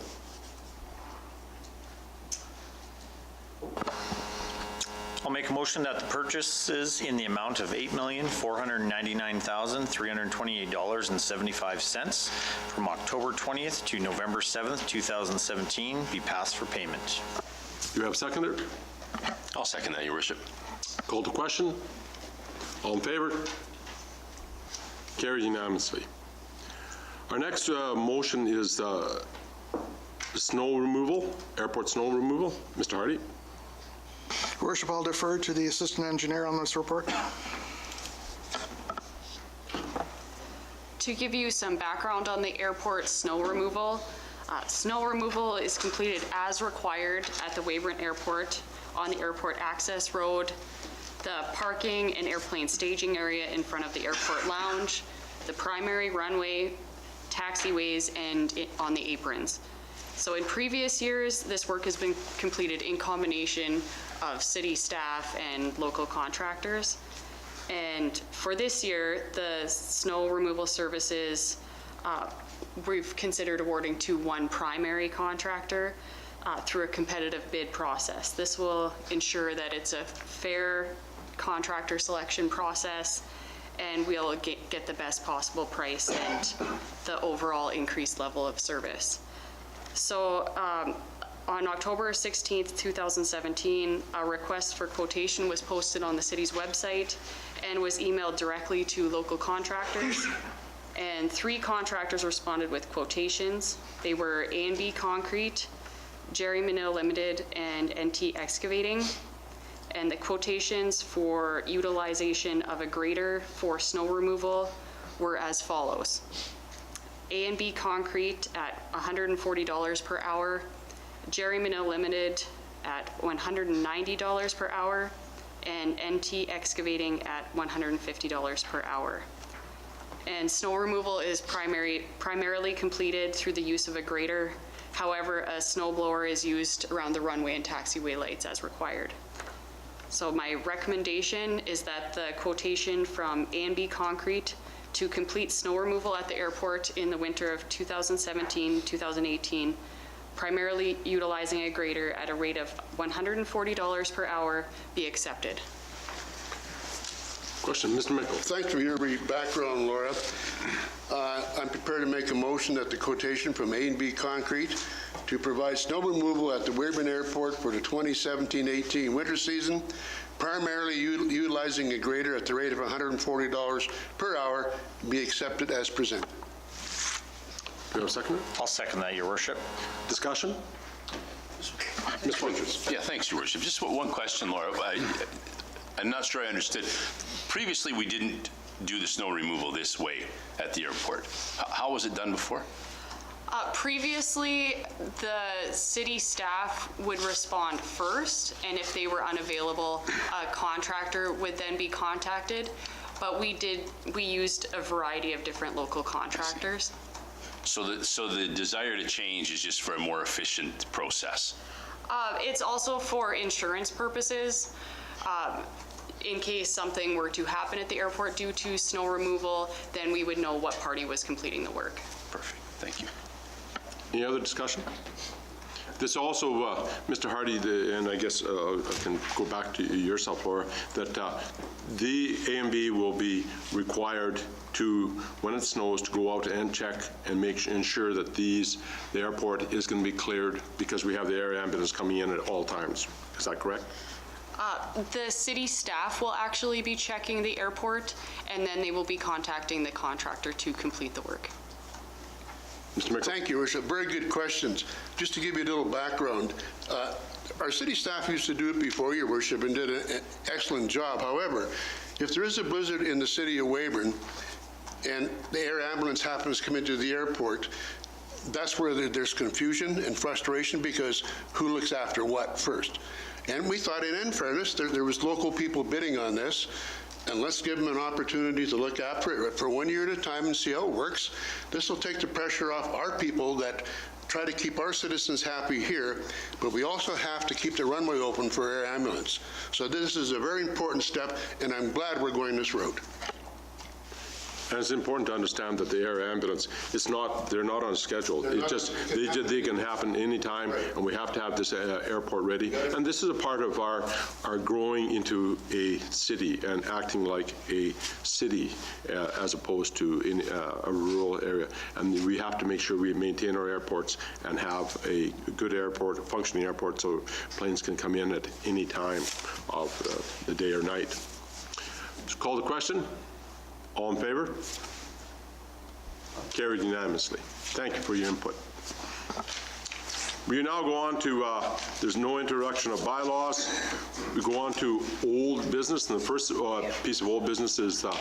I'll make a motion that the purchases in the amount of $8,499,328.75 from October 20th to November 7th, 2017 be passed for payment. Do you have a seconder? I'll second that, Your Worship. Call the question. All in favor? Carried unanimously. Our next motion is snow removal, airport snow removal. Mr. Hardy. Your Worship, I'll defer to the Assistant Engineer on this report. To give you some background on the airport snow removal is completed as required at the Weyburn Airport on the airport access road, the parking and airplane staging area in front of the airport lounge, the primary runway, taxiways, and on the aprons. So in previous years, this work has been completed in combination of city staff and local contractors. And for this year, the snow removal services, we've considered awarding to one primary contractor through a competitive bid process. This will ensure that it's a fair contractor selection process, and we'll get the best possible price and the overall increased level of service. So On October 16th, 2017, a request for quotation was posted on the city's website and was emailed directly to local contractors. And 3 contractors responded with quotations. They were A&B Concrete, Jerry Manil Limited, and NT Excavating. And the quotations for utilization of a grader for snow removal were as follows. A&B Concrete at $140 per hour, Jerry Manil Limited at $190 per hour, and NT Excavating at $150 per hour. And snow removal is primarily completed through the use of a grader. However, a snow blower is used around the runway and taxiway lights as required. So my recommendation is that the quotation from A&B Concrete to complete snow removal at the airport in the winter of 2017-2018, primarily utilizing a grader at a rate of $140 per hour, be accepted. Question, Mr. Mickle. Thanks for your background, Laura. I'm prepared to make a motion that the quotation from A&B Concrete to provide snow removal at the Weyburn Airport for the 2017-18 winter season, primarily utilizing a grader at the rate of $140 per hour, be accepted as presented. Do you have a second? I'll second that, Your Worship. Discussion? Mr. Winters. Yeah, thanks, Your Worship. Just one question, Laura. I'm not sure I understood. Previously, we didn't do the snow removal this way at the airport. How was it done before? Previously, the city staff would respond first, and if they were unavailable, a contractor would then be contacted. But we used a variety of different local contractors. So the desire to change is just for a more efficient process? It's also for insurance purposes. In case something were to happen at the airport due to snow removal, then we would know what party was completing the work. Perfect, thank you. Any other discussion? This also, Mr. Hardy, and I guess I can go back to yourself, Laura, that the A&B will be required to, when it snows, to go out and check and ensure that the airport is going to be cleared because we have the air ambulance coming in at all times. Is that correct? The city staff will actually be checking the airport, and then they will be contacting the contractor to complete the work. Mr. Mickle. Thank you, Your Worship. Very good questions. Just to give you a little background, our city staff used to do it before, Your Worship, and did an excellent job. However, if there is a blizzard in the city of Weyburn and the air ambulance happens to come into the airport, that's where there's confusion and frustration because who looks after what first? And we thought, in fairness, there was local people bidding on this, and let's give them an opportunity to look after it for 1 year at a time and see how it works. This will take the pressure off our people that try to keep our citizens happy here, but we also have to keep the runway open for air ambulance. So this is a very important step, and I'm glad we're going this route. And it's important to understand that the air ambulance, they're not on schedule. They can happen anytime, and we have to have this airport ready. And this is a part of our growing into a city and acting like a city as opposed to in a rural area. And we have to make sure we maintain our airports and have a good airport, a functioning airport, so planes can come in at any time of the day or night. Let's call the question. All in favor? Carried unanimously. Thank you for your input. We now go on to, there's no introduction of bylaws. We go on to old business, and the first piece of old business is the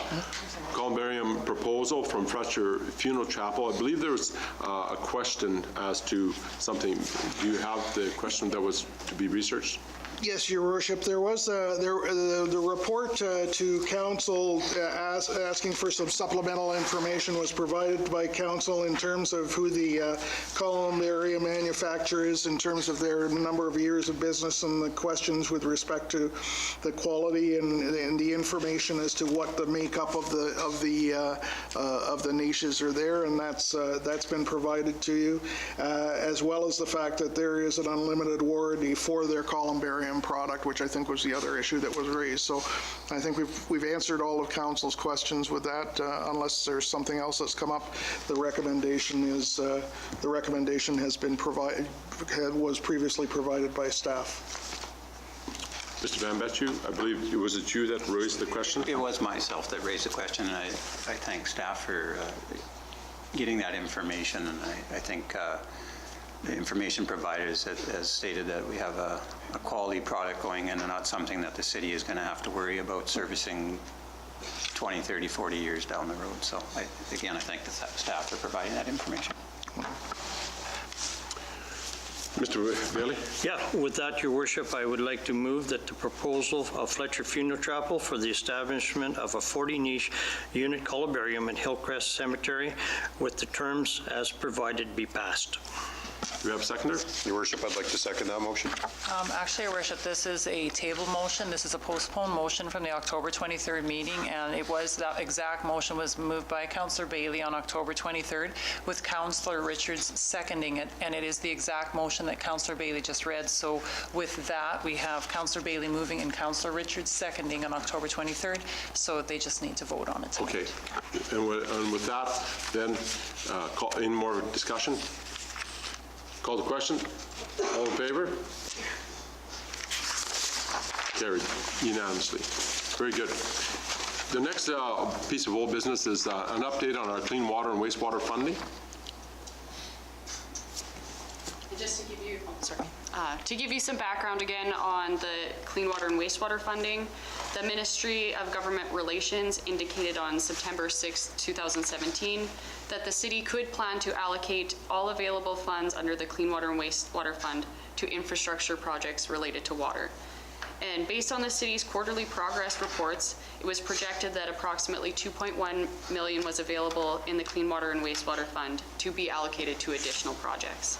columbarium proposal from Fletcher Funeral Chapel. I believe there was a question as to something. Do you have the question that was to be researched? Yes, Your Worship. There was the report to council asking for some supplemental information was provided by council in terms of who the columbarium manufacturer is, in terms of their number of years of business, and the questions with respect to the quality and the information as to what the makeup of the niches are there, and that's been provided to you, as well as the fact that there is an unlimited warranty for their columbarium. Aquarium product, which I think was the other issue that was raised. So I think we've answered all of council's questions with that, unless there's something else that's come up. The recommendation has been provided, was previously provided by staff. Mr. Van Betju, I believe, was it you that raised the question? It was myself that raised the question, and I thank staff for getting that information, and I think the information provided has stated that we have a quality product going in and not something that the city is going to have to worry about servicing 20, 30, 40 years down the road. So again, I thank the staff for providing that information. Mr. Bailey? Yeah, with that, Your Worship, I would like to move that the proposal of Fletcher Funeral Chapel for the establishment of a 40-niche unit columbarium at Hillcrest Cemetery with the terms as provided be passed. Do we have a seconder? Your worship, I'd like to second that motion. Actually, Your Worship, this is a table motion. This is a postponed motion from the October 23rd meeting, and that exact motion was moved by Councillor Bailey on October 23rd, with Councillor Richards seconding it, and it is the exact motion that Councillor Bailey just read. So with that, we have Councillor Bailey moving and Councillor Richards seconding on October 23rd, so they just need to vote on it tonight. Okay. And with that, then, any more discussion? Call the question. All in favor? Carried unanimously. Very good. The next piece of old business is an update on our clean water and wastewater funding. Just to give you some background again on the clean water and wastewater funding, the Ministry of Government Relations indicated on September 6, 2017, that the city could plan to allocate all available funds under the Clean Water and Wastewater Fund to infrastructure projects related to water. And based on the city's quarterly progress reports, it was projected that approximately $2.1 million was available in the Clean Water and Wastewater Fund to be allocated to additional projects.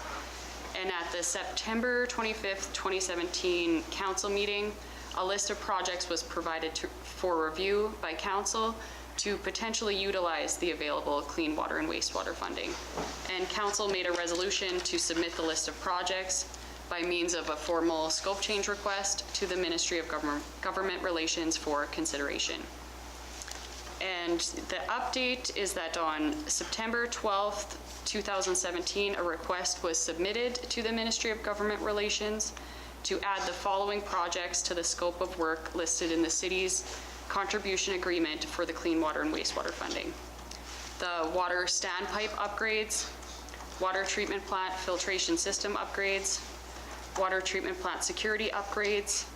And at the September 25th, 2017 council meeting, a list of projects was provided for review by council to potentially utilize the available clean water and wastewater funding. And council made a resolution to submit the list of projects by means of a formal scope change request to the Ministry of Government Relations for consideration. And the update is that on September 12th, 2017, a request was submitted to the Ministry of Government Relations to add the following projects to the scope of work listed in the city's contribution agreement for the clean water and wastewater funding. The water standpipe upgrades, water treatment plant filtration system upgrades, water treatment plant security upgrades,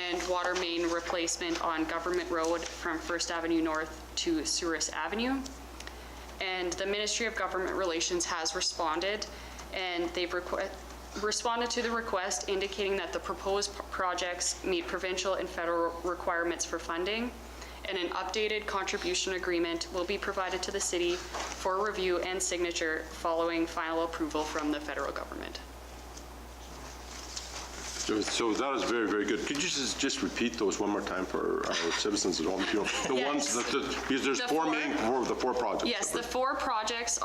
and water main replacement on Government Road from First Avenue North to Souris Avenue. And the Ministry of Government Relations has responded, and they've responded to the request indicating that the proposed projects meet provincial and federal requirements for funding, and an updated contribution agreement will be provided to the city for review and signature following final approval from the federal government. So that is very, very good. Could you just repeat those one more time for our citizens at home? You know, the Yes. ones because there's the four projects. Yes, the four projects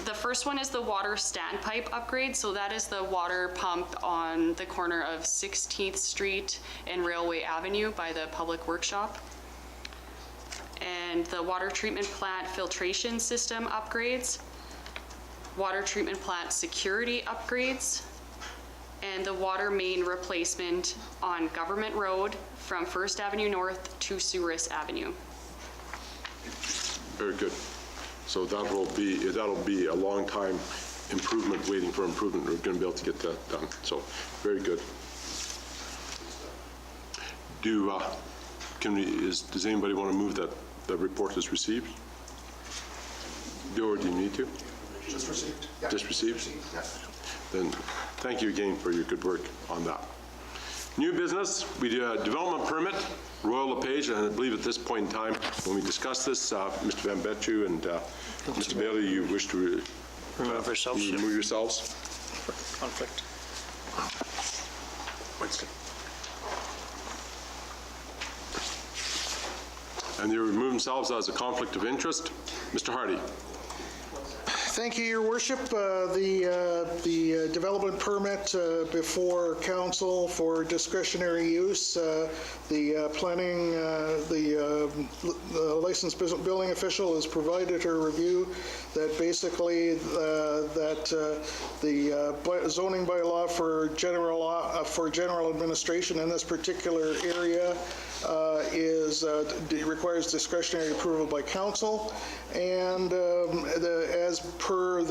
the first one is the water standpipe upgrade. So that is the water pump on the corner of 16th Street and Railway Avenue by the Public Workshop. And the water treatment plant filtration system upgrades, water treatment plant security upgrades, and the water main replacement on Government Road from First Avenue North to Souris Avenue. Very good. So that'll be a long time improvement, waiting for improvement. We're going to be able to get that done. So very good. Does anybody want to move that the report is received? Or do you need to? Just received. Yeah. Just received? Yeah. Then thank you again for your good work on that. New business, we do a development permit, Royal LePage, and I believe at this point in time, when we discuss this, Mr. Van Betju and Mr. Bailey, you wish to Remove yourselves. remove yourselves? Conflict. Winston. And they remove themselves as a conflict of interest. Mr. Hardy. Thank you, Your Worship. The development permit before council for discretionary use, the licensed building official has provided her review that basically the zoning bylaw for general administration in this particular area requires discretionary approval by council, and as per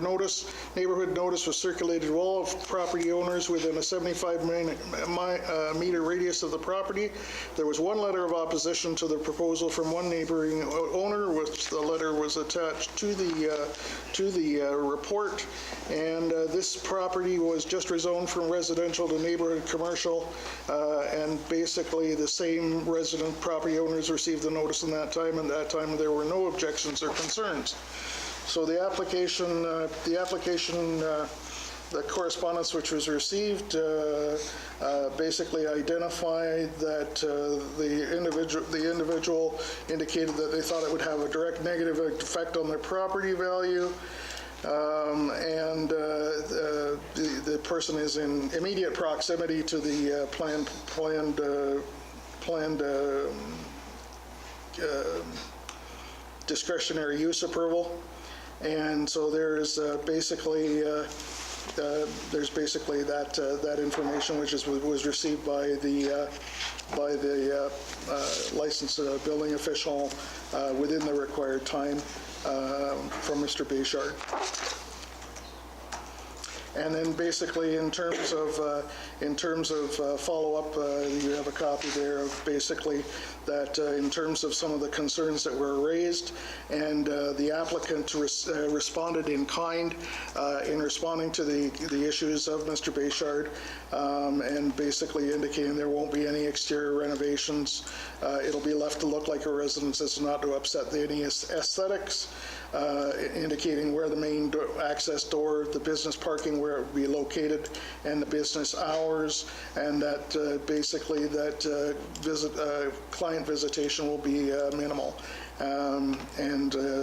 notice, neighborhood notice was circulated to all property owners within a 75-meter radius of the property. There was one letter of opposition to the proposal from one neighboring owner, which the letter was attached to the report, and this property was just rezoned from residential to neighborhood commercial, and basically the same resident property owners received the notice in that time, and that time there were no objections or concerns. So the correspondence which was received basically identified that the individual indicated that they thought it would have a direct negative effect on their property value. The person is in immediate proximity to the planned discretionary use approval, and so there's basically that information which was received by the licensed building official within the required time from Mr. Béchard. And then basically in terms of follow-up, you have a copy there of basically that in terms of some of the concerns that were raised, and the applicant responded in kind in responding to the issues of Mr. Béchard, and basically indicating there won't be any exterior renovations. It'll be left to look like a residence, as not to upset any aesthetics. Indicating where the main access door, the business parking where it would be located, and the business hours, and that basically that client visitation will be minimal.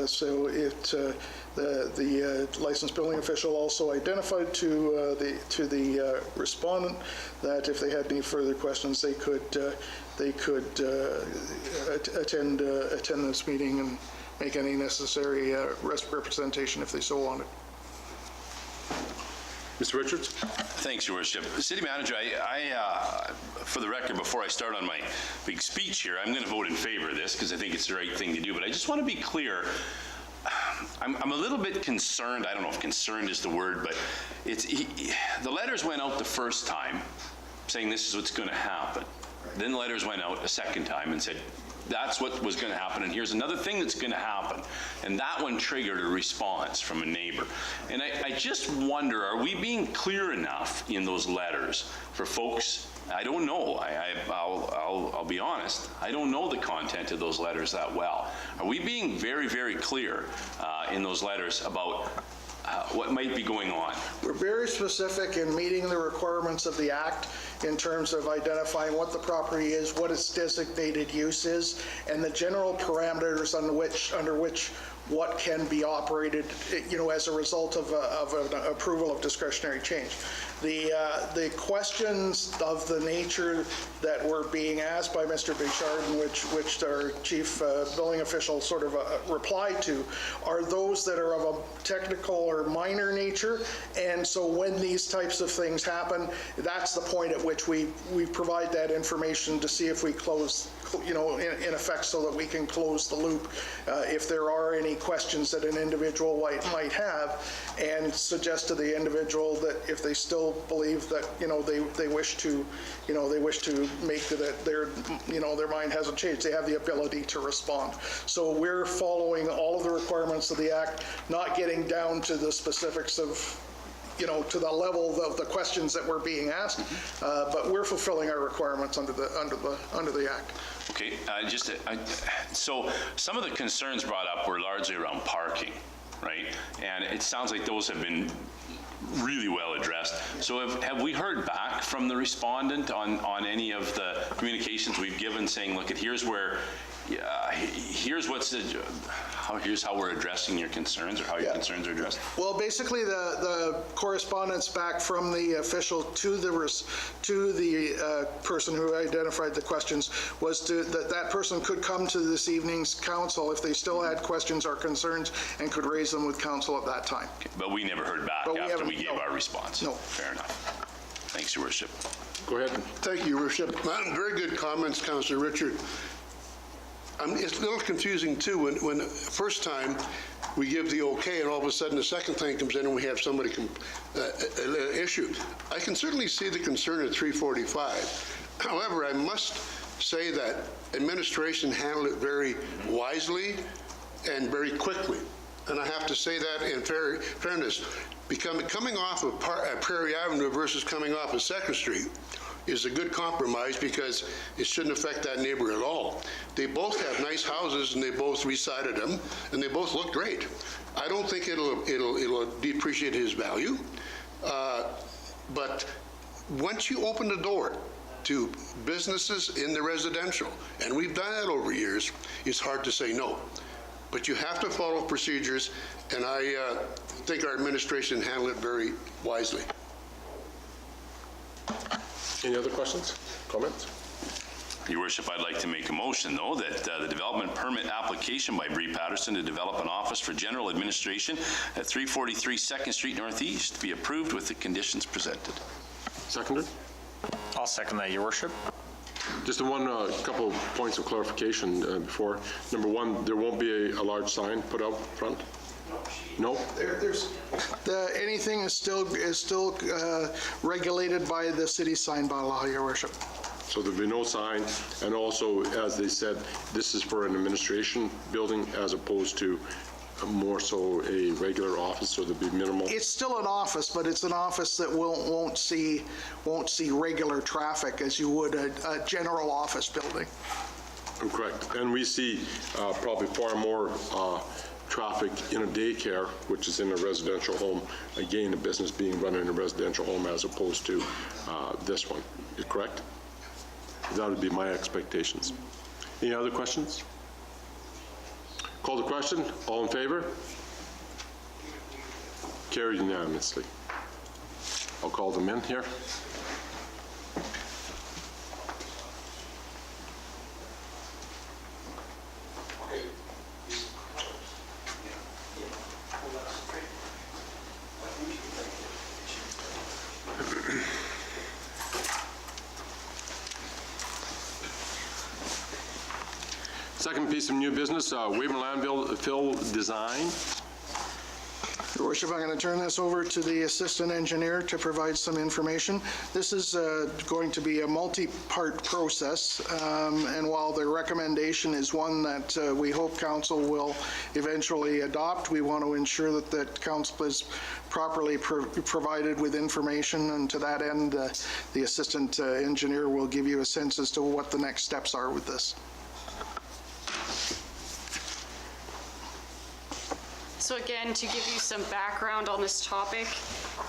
So the licensed building official also identified to the respondent that if they had any further questions, they could attend this meeting and make any necessary representation if they so wanted. Mr. Richards? Thanks, Your Worship. City Manager, I for the record, before I start on my big speech here, I'm going to vote in favor of this because I think it's the right thing to do, but I just want to be clear. I'm a little bit concerned. I don't know if concerned is the word, but the letters went out the first time saying this is what's going to happen. Then the letters went out a second time and said, that's what was going to happen, and here's another thing that's going to happen. And that one triggered a response from a neighbor. And I just wonder, are we being clear enough in those letters for folks? I don't know. I'll be honest. I don't know the content of those letters that well. Are we being very, very clear in those letters about what might be going on? We're very specific in meeting the requirements of the Act in terms of identifying what the property is, what its designated use is, and the general parameters under which what can be operated, as a result of an approval of discretionary change. The questions of the nature that were being asked by Mr. Béchard, and which our chief building official sort of replied to, are those that are of a technical or minor nature. And so when these types of things happen, that's the point at which we provide that information to see if we close, in effect, so that we can close the loop if there are any questions that an individual might have, and suggest to the individual that if they still believe that they wish to make that their mind hasn't changed, they have the ability to respond. So we're following all of the requirements of the Act, not getting down to the specifics of to the level of the questions that were being asked, but we're fulfilling our requirements under the Act. Okay, so some of the concerns brought up were largely around parking, right? And it sounds like those have been really well addressed. So have we heard back from the respondent on any of the communications we've given saying, look, here's where here's here's how we're addressing your concerns, or how your concerns are addressed. Well, basically, the correspondence back from the official to the person who identified the questions was that person could come to this evening's council if they still had questions or concerns and could raise them with council at that time. But we never heard back after we gave our response. No. Fair enough. Thanks, Your Worship. Go ahead. Thank you, Your Worship. Very good comments, Councillor Richard. It's a little confusing, too, when the first time we give the okay, and all of a sudden the second thing comes in and we have somebody issue. I can certainly see the concern at 345. However, I must say that administration handled it very wisely and very quickly. And I have to say that in fairness. Coming off of Prairie Avenue versus coming off of 2nd Street is a good compromise because it shouldn't affect that neighbor at all. They both have nice houses and they both resided them and they both look great. I don't think it'll depreciate his value, but once you open the door to businesses in the residential, and we've done that over years, it's hard to say no. But you have to follow procedures, and I think our administration handled it very wisely. Any other questions, comments? Your Worship, I'd like to make a motion, though, that the development permit application by Bree Patterson to develop an office for general administration at 343 2nd Street Northeast be approved with the conditions presented. Seconded? I'll second that, Your Worship. Just couple of points of clarification before. Number one, there won't be a large sign put out front? No? Anything is still regulated by the city sign bylaw, Your Worship. So there'll be no sign, and also, as they said, this is for an administration building as opposed to more so a regular office, so there'll be minimal. It's still an office, but it's an office that won't see regular traffic as you would a general office building. Correct. And we see probably far more traffic in a daycare, which is in a residential home. Again, a business being run in a residential home as opposed to this one. Correct? That would be my expectations. Any other questions? Call the question. All in favor? Carried unanimously. I'll call them in here. Second piece of new business, Weyburn landfill design. Your Worship, I'm going to turn this over to the assistant engineer to provide some information. This is going to be a multi-part process, and while the recommendation is one that we hope council will eventually adopt, we want to ensure that council is properly provided with information, and to that end, the assistant engineer will give you a sense as to what the next steps are with this. So again, to give you some background on this topic,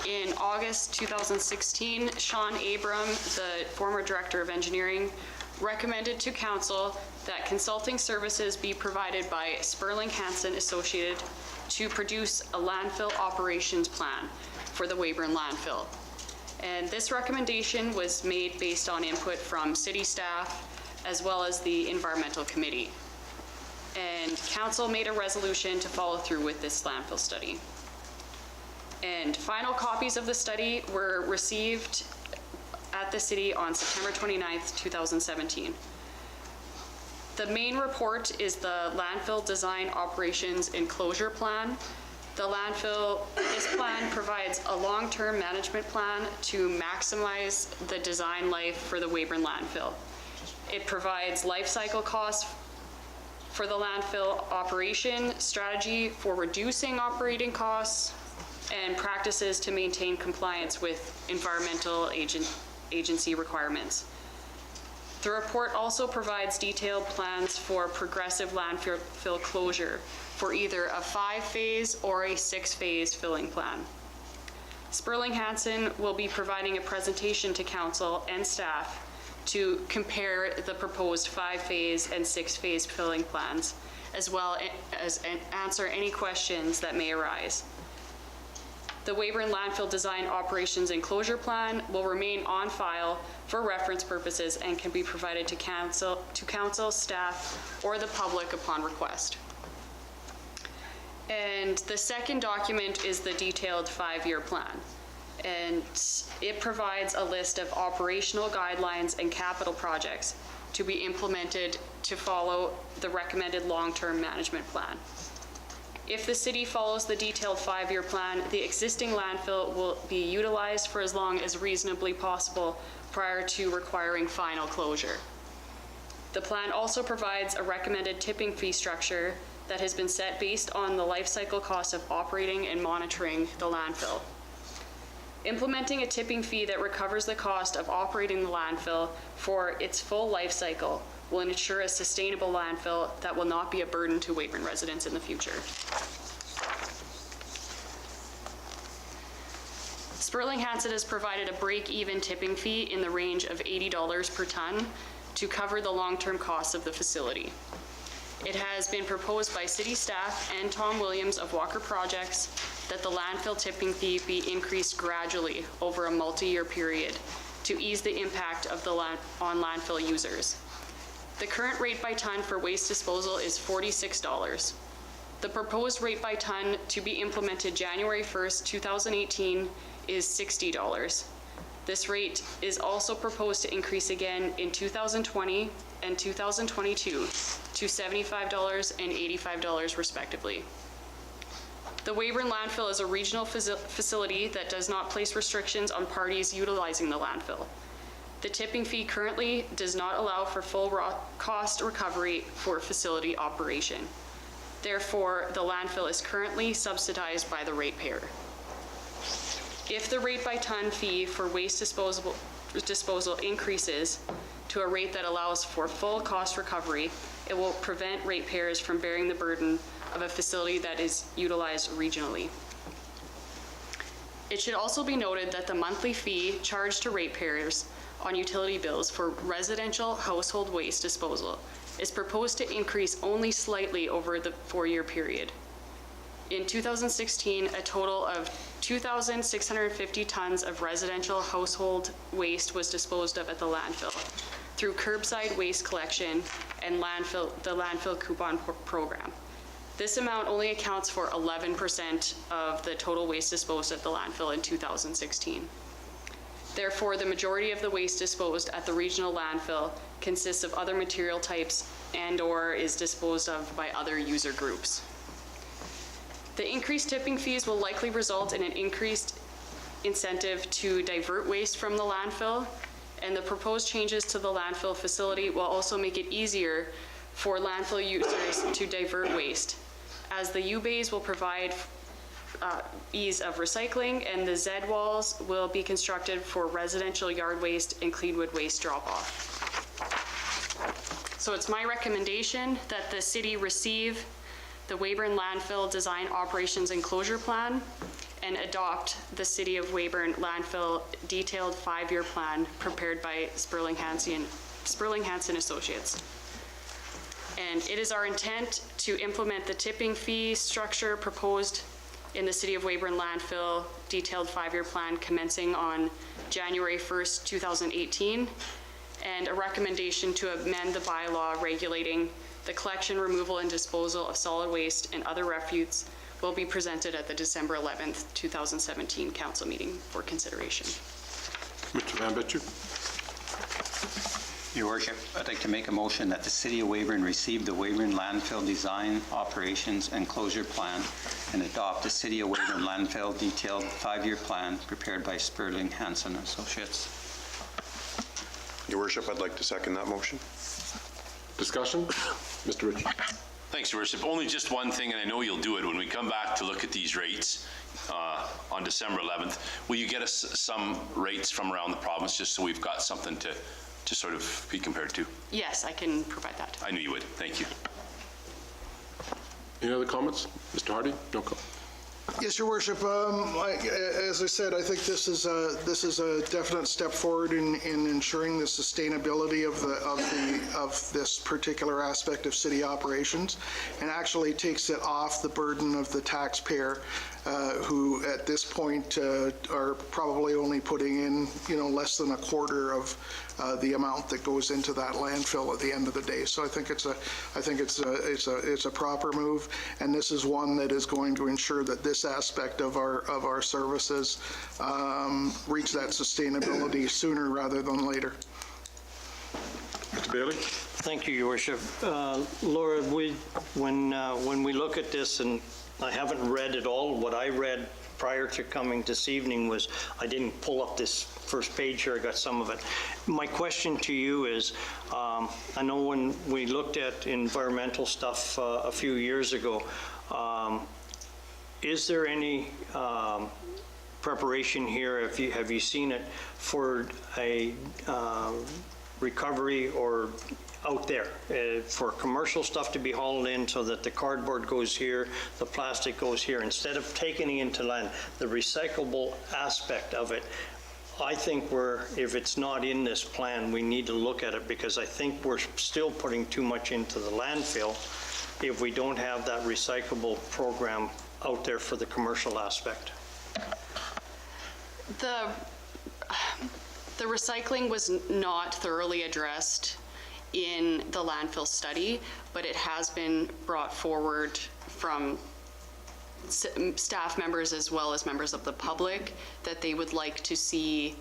in August 2016, Sean Abram, the former Director of Engineering, recommended to Council that consulting services be provided by Sperling Hansen Associated to produce a landfill operations plan for the Weyburn landfill. And this recommendation was made based on input from city staff as well as the Environmental Committee. And council made a resolution to follow through with this landfill study. And final copies of the study were received at the city on September 29th, 2017. The main report is the Landfill Design Operations and Closure Plan. This plan provides a long-term management plan to maximize the design life for the Weyburn landfill. It provides life cycle costs for the landfill operation, strategy for reducing operating costs, and practices to maintain compliance with environmental agency requirements. The report also provides detailed plans for progressive landfill closure for either a 5-phase or a 6-phase filling plan. Sperling Hansen will be providing a presentation to council and staff to compare the proposed 5-phase and 6-phase filling plans as well as answer any questions that may arise. The Weyburn Landfill Design Operations and Closure Plan will remain on file for reference purposes and can be provided to council, staff, or the public upon request. And the second document is the detailed 5-year plan. And it provides a list of operational guidelines and capital projects to be implemented to follow the recommended long-term management plan. If the city follows the detailed 5-year plan, the existing landfill will be utilized for as long as reasonably possible prior to requiring final closure. The plan also provides a recommended tipping fee structure that has been set based on the life cycle cost of operating and monitoring the landfill. Implementing a tipping fee that recovers the cost of operating the landfill for its full life cycle will ensure a sustainable landfill that will not be a burden to Weyburn residents in the future. Sperling Hansen has provided a break-even tipping fee in the range of $80 per ton to cover the long-term costs of the facility. It has been proposed by city staff and Tom Williams of Walker Projects that the landfill tipping fee be increased gradually over a multi-year period to ease the impact of on landfill users. The current rate by ton for waste disposal is $46. The proposed rate by ton to be implemented January 1st, 2018 is $60. This rate is also proposed to increase again in 2020 and 2022 to $75 and $85 respectively. The Weyburn landfill is a regional facility that does not place restrictions on parties utilizing the landfill. The tipping fee currently does not allow for full cost recovery for facility operation. Therefore, the landfill is currently subsidized by the ratepayer. If the rate by ton fee for waste disposal increases to a rate that allows for full cost recovery, it will prevent ratepayers from bearing the burden of a facility that is utilized regionally. It should also be noted that the monthly fee charged to ratepayers on utility bills for residential household waste disposal is proposed to increase only slightly over the 4-year period. In 2016, a total of 2,650 tons of residential household waste was disposed of at the landfill through curbside waste collection and the landfill coupon program. This amount only accounts for 11% of the total waste disposed at the landfill in 2016. Therefore, the majority of the waste disposed at the regional landfill consists of other material types and/or is disposed of by other user groups. The increased tipping fees will likely result in an increased incentive to divert waste from the landfill, and the proposed changes to the landfill facility will also make it easier for landfill users to divert waste, as the U-bays will provide ease of recycling and the Z-walls will be constructed for residential yard waste and cleanwood waste drop-off. So it's my recommendation that the city receive the Weyburn Landfill Design Operations and Closure Plan and adopt the City of Weyburn Landfill Detailed 5-Year Plan prepared by Sperling Hansen Associates. And it is our intent to implement the tipping fee structure proposed in the City of Weyburn Landfill Detailed 5-Year Plan commencing on January 1st, 2018, and a recommendation to amend the bylaw regulating the collection, removal, and disposal of solid waste and other refuse will be presented at the December 11th, 2017 council meeting for consideration. Mr. Van Betcher? Your Worship, I'd like to make a motion that the City of Weyburn receive the Weyburn Landfill Design, Operations, and Closure Plan and adopt the City of Weyburn Landfill Detailed 5-Year Plan prepared by Sperling Hansen Associates. Your Worship, I'd like to second that motion. Discussion? Mr. Ritchie? Thanks, Your Worship. Only just one thing, and I know you'll do it when we come back to look at these rates on December 11th. Will you get us some rates from around the province just so we've got something to sort of be compared to? Yes, I can provide that. I knew you would. Thank you. Any other comments? Mr. Hardy? No comment. Yes, Your Worship. As I said, I think this is a definite step forward in ensuring the sustainability of this particular aspect of city operations, and actually takes it off the burden of the taxpayer, who at this point are probably only putting in, less than a quarter of the amount that goes into that landfill at the end of the day. So I think it's a proper move, and this is one that is going to ensure that this aspect of our services reach that sustainability sooner rather than later. Mr. Bailey? Thank you, Your Worship. Laura, when we look at this, and I haven't read it all, what I read prior to coming this evening was, I didn't pull up this first page here, I got some of it. My question to you is, I know when we looked at environmental stuff a few years ago, is there any preparation here, have you seen it, for a recovery or out there for commercial stuff to be hauled in, so that the cardboard goes here, the plastic goes here, instead of taking it into land, the recyclable aspect of it? I think if it's not in this plan, we need to look at it, because I think we're still putting too much into the landfill if we don't have that recyclable program out there for the commercial aspect. The recycling was not thoroughly addressed in the landfill study, but it has been brought forward from staff members as well as members of the public that they would like to see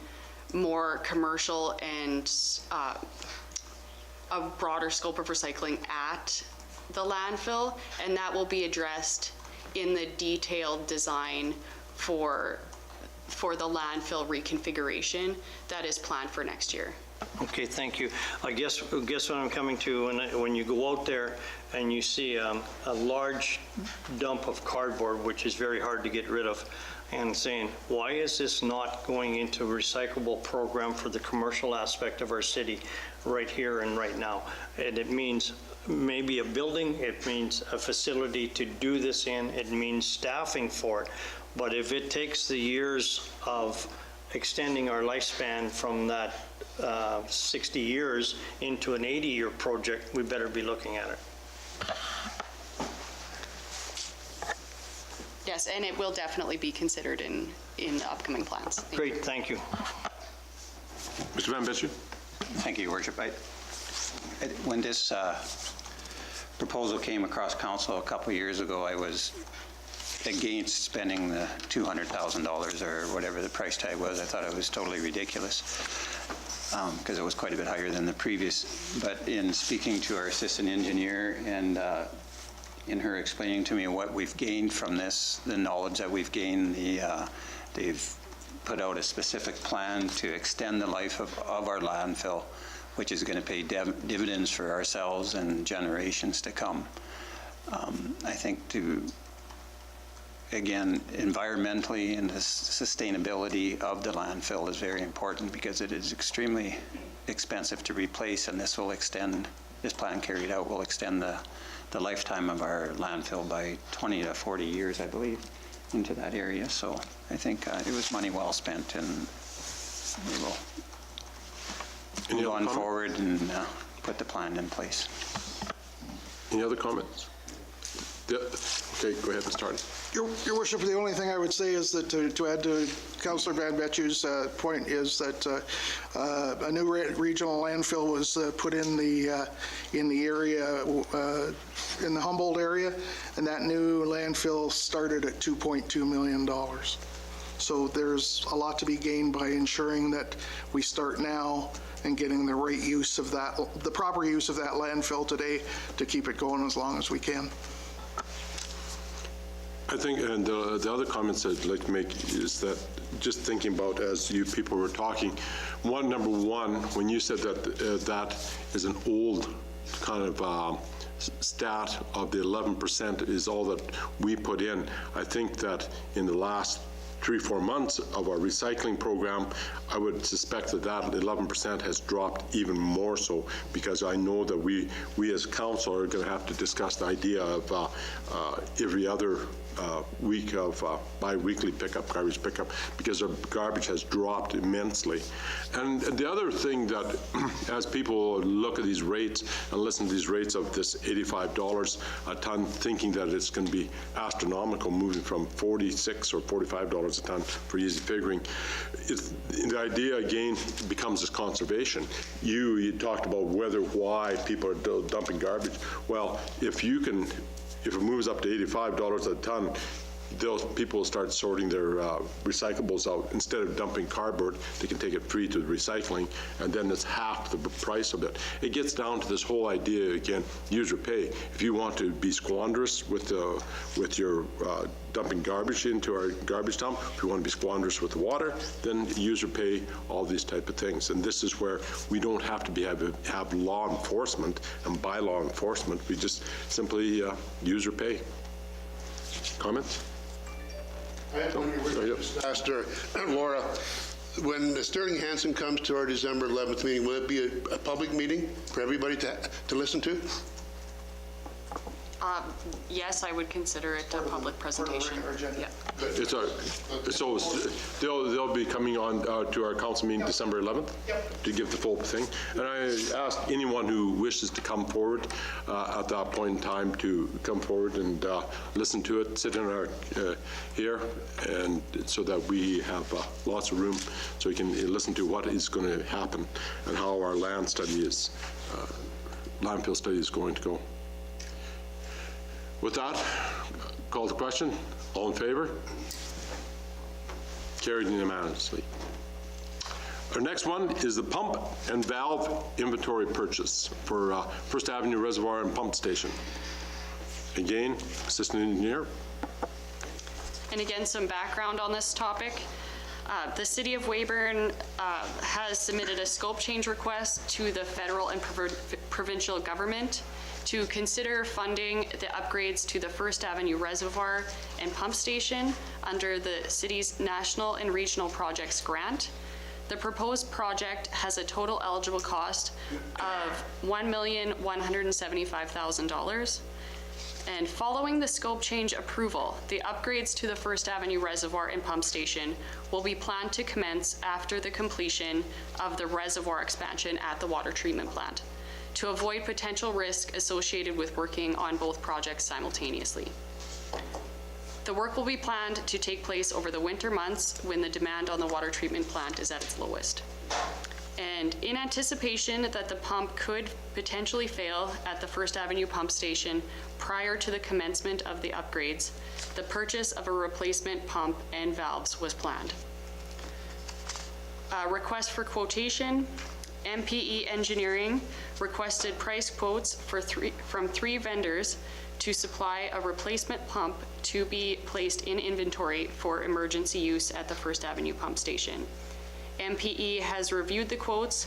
more commercial and a broader scope of recycling at the landfill, and that will be addressed in the detailed design for the landfill reconfiguration that is planned for next year. Okay, thank you. I guess what I'm coming to, when you go out there and you see a large dump of cardboard, which is very hard to get rid of, and saying, why is this not going into a recyclable program for the commercial aspect of our city right here and right now? And it means maybe a building, it means a facility to do this in, it means staffing for it. But if it takes the years of extending our lifespan from that 60 years into an 80-year project, we better be looking at it. Yes, and it will definitely be considered in the upcoming plans. Great, thank you. Mr. Van Betju? Thank you, Your Worship. When this proposal came across council a couple of years ago, I was against spending the $200,000 or whatever the price tag was. I thought it was totally ridiculous, because it was quite a bit higher than the previous. But in speaking to our assistant engineer and in her explaining to me what we've gained from this, the knowledge that we've gained, they've put out a specific plan to extend the life of our landfill, which is going to pay dividends for ourselves and generations to come. I think again, environmentally and the sustainability of the landfill is very important, because it is extremely expensive to replace, and this plan carried out will extend the lifetime of our landfill by 20 to 40 years, I believe, into that area. So I think it was money well spent, and we will move on forward and put the plan in place. Any other comments? Okay, go ahead, Mr. Hardy. Your Worship, the only thing I would say is that to add to Councillor Van Betju's point is that a new regional landfill was put in the area, in the Humboldt area, and that new landfill started at $2.2 million. So there's a lot to be gained by ensuring that we start now and getting the right use of that, the proper use of that landfill today to keep it going as long as we can. I think, and the other comments I'd like to make is that, just thinking about as you people were talking, number one, when you said that that is an old kind of stat of the 11% is all that we put in, I think that in the last 3-4 months of our recycling program, I would suspect that 11% has dropped even more so, because I know that we as council are going to have to discuss the idea of every other week of bi-weekly garbage pickup, because our garbage has dropped immensely. And the other thing that, as people look at these rates and listen to these rates of this $85 a ton, thinking that it's going to be astronomical, moving from $46 or $45 a ton for easy figuring, the idea again becomes this conservation. You talked about why people are dumping garbage. Well, if it moves up to $85 a ton, those people will start sorting their recyclables out. Instead of dumping cardboard, they can take it free to the recycling, and then it's half the price of it. It gets down to this whole idea again, user pay. If you want to be squanderous with your dumping garbage into our garbage dump, if you want to be squanderous with the water, then user pay, all these type of things. And this is where we don't have to have law enforcement and bylaw enforcement. We just simply user pay. Comments? I have one here. Just asked her, Laura, when Sterling Hansen comes to our December 11th meeting, will it be a public meeting for everybody to listen to? Yes, I would consider it a public presentation. Yeah. So they'll be coming on to our council meeting December 11th to give the full thing. And I ask anyone who wishes to come forward at that point in time to come forward and listen to it, sit in our here, and so that we have lots of room so we can listen to what is going to happen and how our landfill study is going to go. With that, call the question. All in favor? Carried unanimously. Our next one is the pump and valve inventory purchase for First Avenue Reservoir and Pump Station. Again, Assistant Engineer. And again, some background on this topic. The City of Weyburn has submitted a scope change request to the federal and provincial government to consider funding the upgrades to the First Avenue Reservoir and Pump Station under the city's National and Regional Projects Grant. The proposed project has a total eligible cost of $1,175,000. And following the scope change approval, the upgrades to the First Avenue Reservoir and Pump Station will be planned to commence after the completion of the reservoir expansion at the water treatment plant, to avoid potential risk associated with working on both projects simultaneously. The work will be planned to take place over the winter months when the demand on the water treatment plant is at its lowest. And in anticipation that the pump could potentially fail at the First Avenue Pump Station prior to the commencement of the upgrades, the purchase of a replacement pump and valves was planned. Request for quotation. MPE Engineering requested price quotes from three vendors to supply a replacement pump to be placed in inventory for emergency use at the First Avenue Pump Station. MPE has reviewed the quotes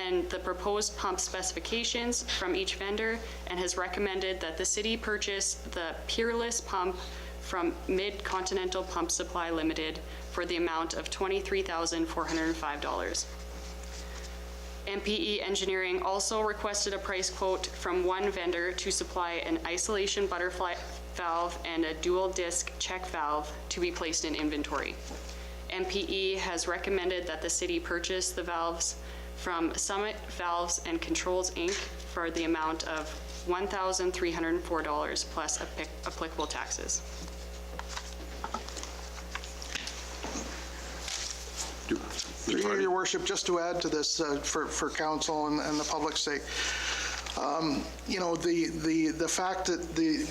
and the proposed pump specifications from each vendor and has recommended that the city purchase the Peerless pump from Mid-Continental Pump Supply Limited for the amount of $23,405. MPE Engineering also requested a price quote from one vendor to supply an isolation butterfly valve and a dual disc check valve to be placed in inventory. MPE has recommended that the city purchase the valves from Summit Valves and Controls, Inc. for the amount of $1,304 plus applicable taxes. Through your worship, just to add to this for council and the public's sake, you know, the fact that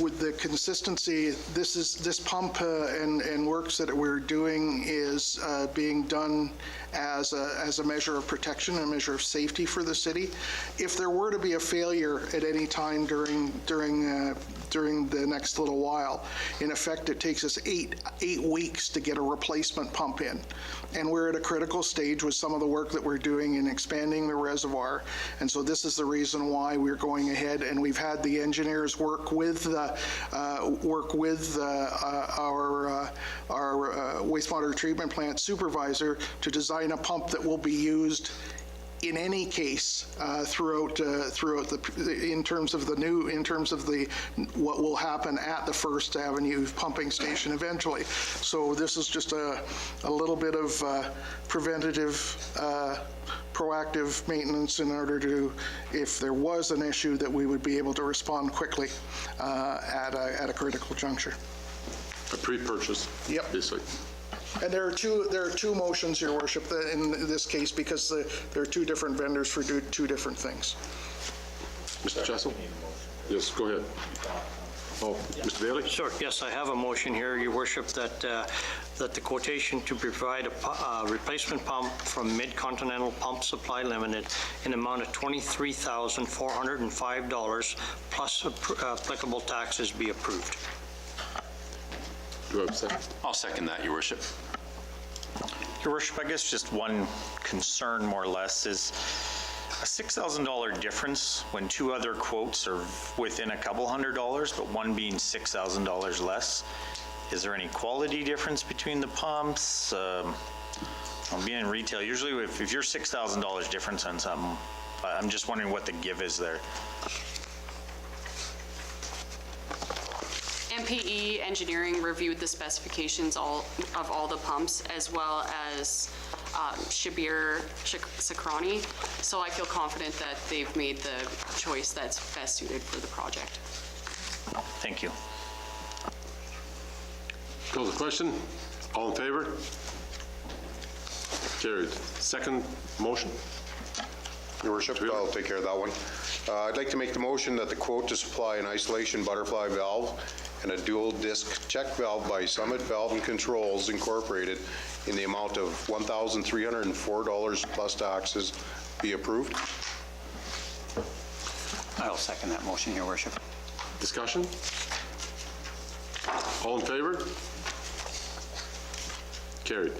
with the consistency, this pump and works that we're doing is being done as a measure of protection, a measure of safety for the city. If there were to be a failure at any time during the next little while, in effect, it takes us eight weeks to get a replacement pump in. And we're at a critical stage with some of the work that we're doing in expanding the reservoir. And so this is the reason why we're going ahead, and we've had the engineers work with our wastewater treatment plant supervisor to design a pump that will be used in any case throughout in terms of what will happen at the First Avenue pumping station eventually. So this is just a little bit of preventative, proactive maintenance in order to, if there was an issue, that we would be able to respond quickly at a critical juncture. A pre-purchase. Yep. Basically. And there are two motions, Your Worship, in this case, because there are two different vendors for two different things. Mr. Jessel? Yes, go ahead. Oh, Mr. Bailey? Sure, yes, I have a motion here, Your Worship, that the quotation to provide a replacement pump from Mid-Continental Pump Supply Limited in amount of $23,405 plus applicable taxes be approved. Do I have a second? I'll second that, Your Worship. Your Worship, I guess just one concern, more or less, is a $6,000 difference when two other quotes are within a couple $100, but one being $6,000 less. Is there any quality difference between the pumps? Being in retail, usually if you're $6,000 difference on something, I'm just wondering what the give is there. MPE Engineering reviewed the specifications of all the pumps, as well as Shabir Sakrani, so I feel confident that they've made the choice that's best suited for the project. Thank you. Call the question. All in favor? Carried. Second motion. Your Worship, I'll take care of that one. I'd like to make the motion that the quote to supply an isolation butterfly valve and a dual disc check valve by Summit Valve and Controls Incorporated in the amount of $1,304 plus taxes be approved. I'll second that motion, Your Worship. Discussion? All in favor? Carried.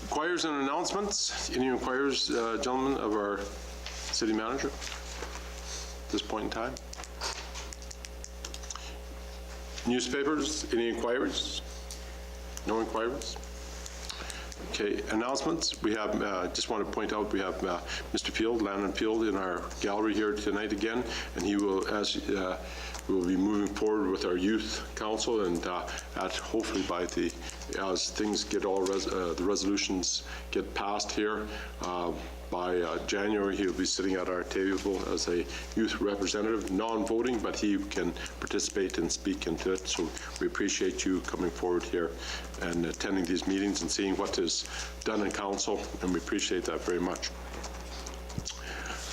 Inquiries and announcements. Any inquiries, gentlemen, of our city manager at this point in time? Newspapers, any inquiries? No inquiries? Okay, announcements. We have, just want to point out, we have Mr. Field, Landon Field, in our gallery here tonight again, and he will, we will be moving forward with our youth council, and hopefully as things get the resolutions get passed here, by January, he'll be sitting at our table as a youth representative, non-voting, but he can participate and speak into it. So we appreciate you coming forward here and attending these meetings and seeing what is done in council, and we appreciate that very much.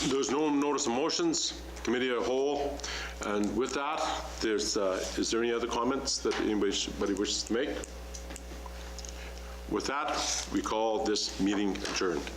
There's no notice of motions, committee as a whole, and with that, is there any other comments that anybody wishes to make? With that, we call this meeting adjourned.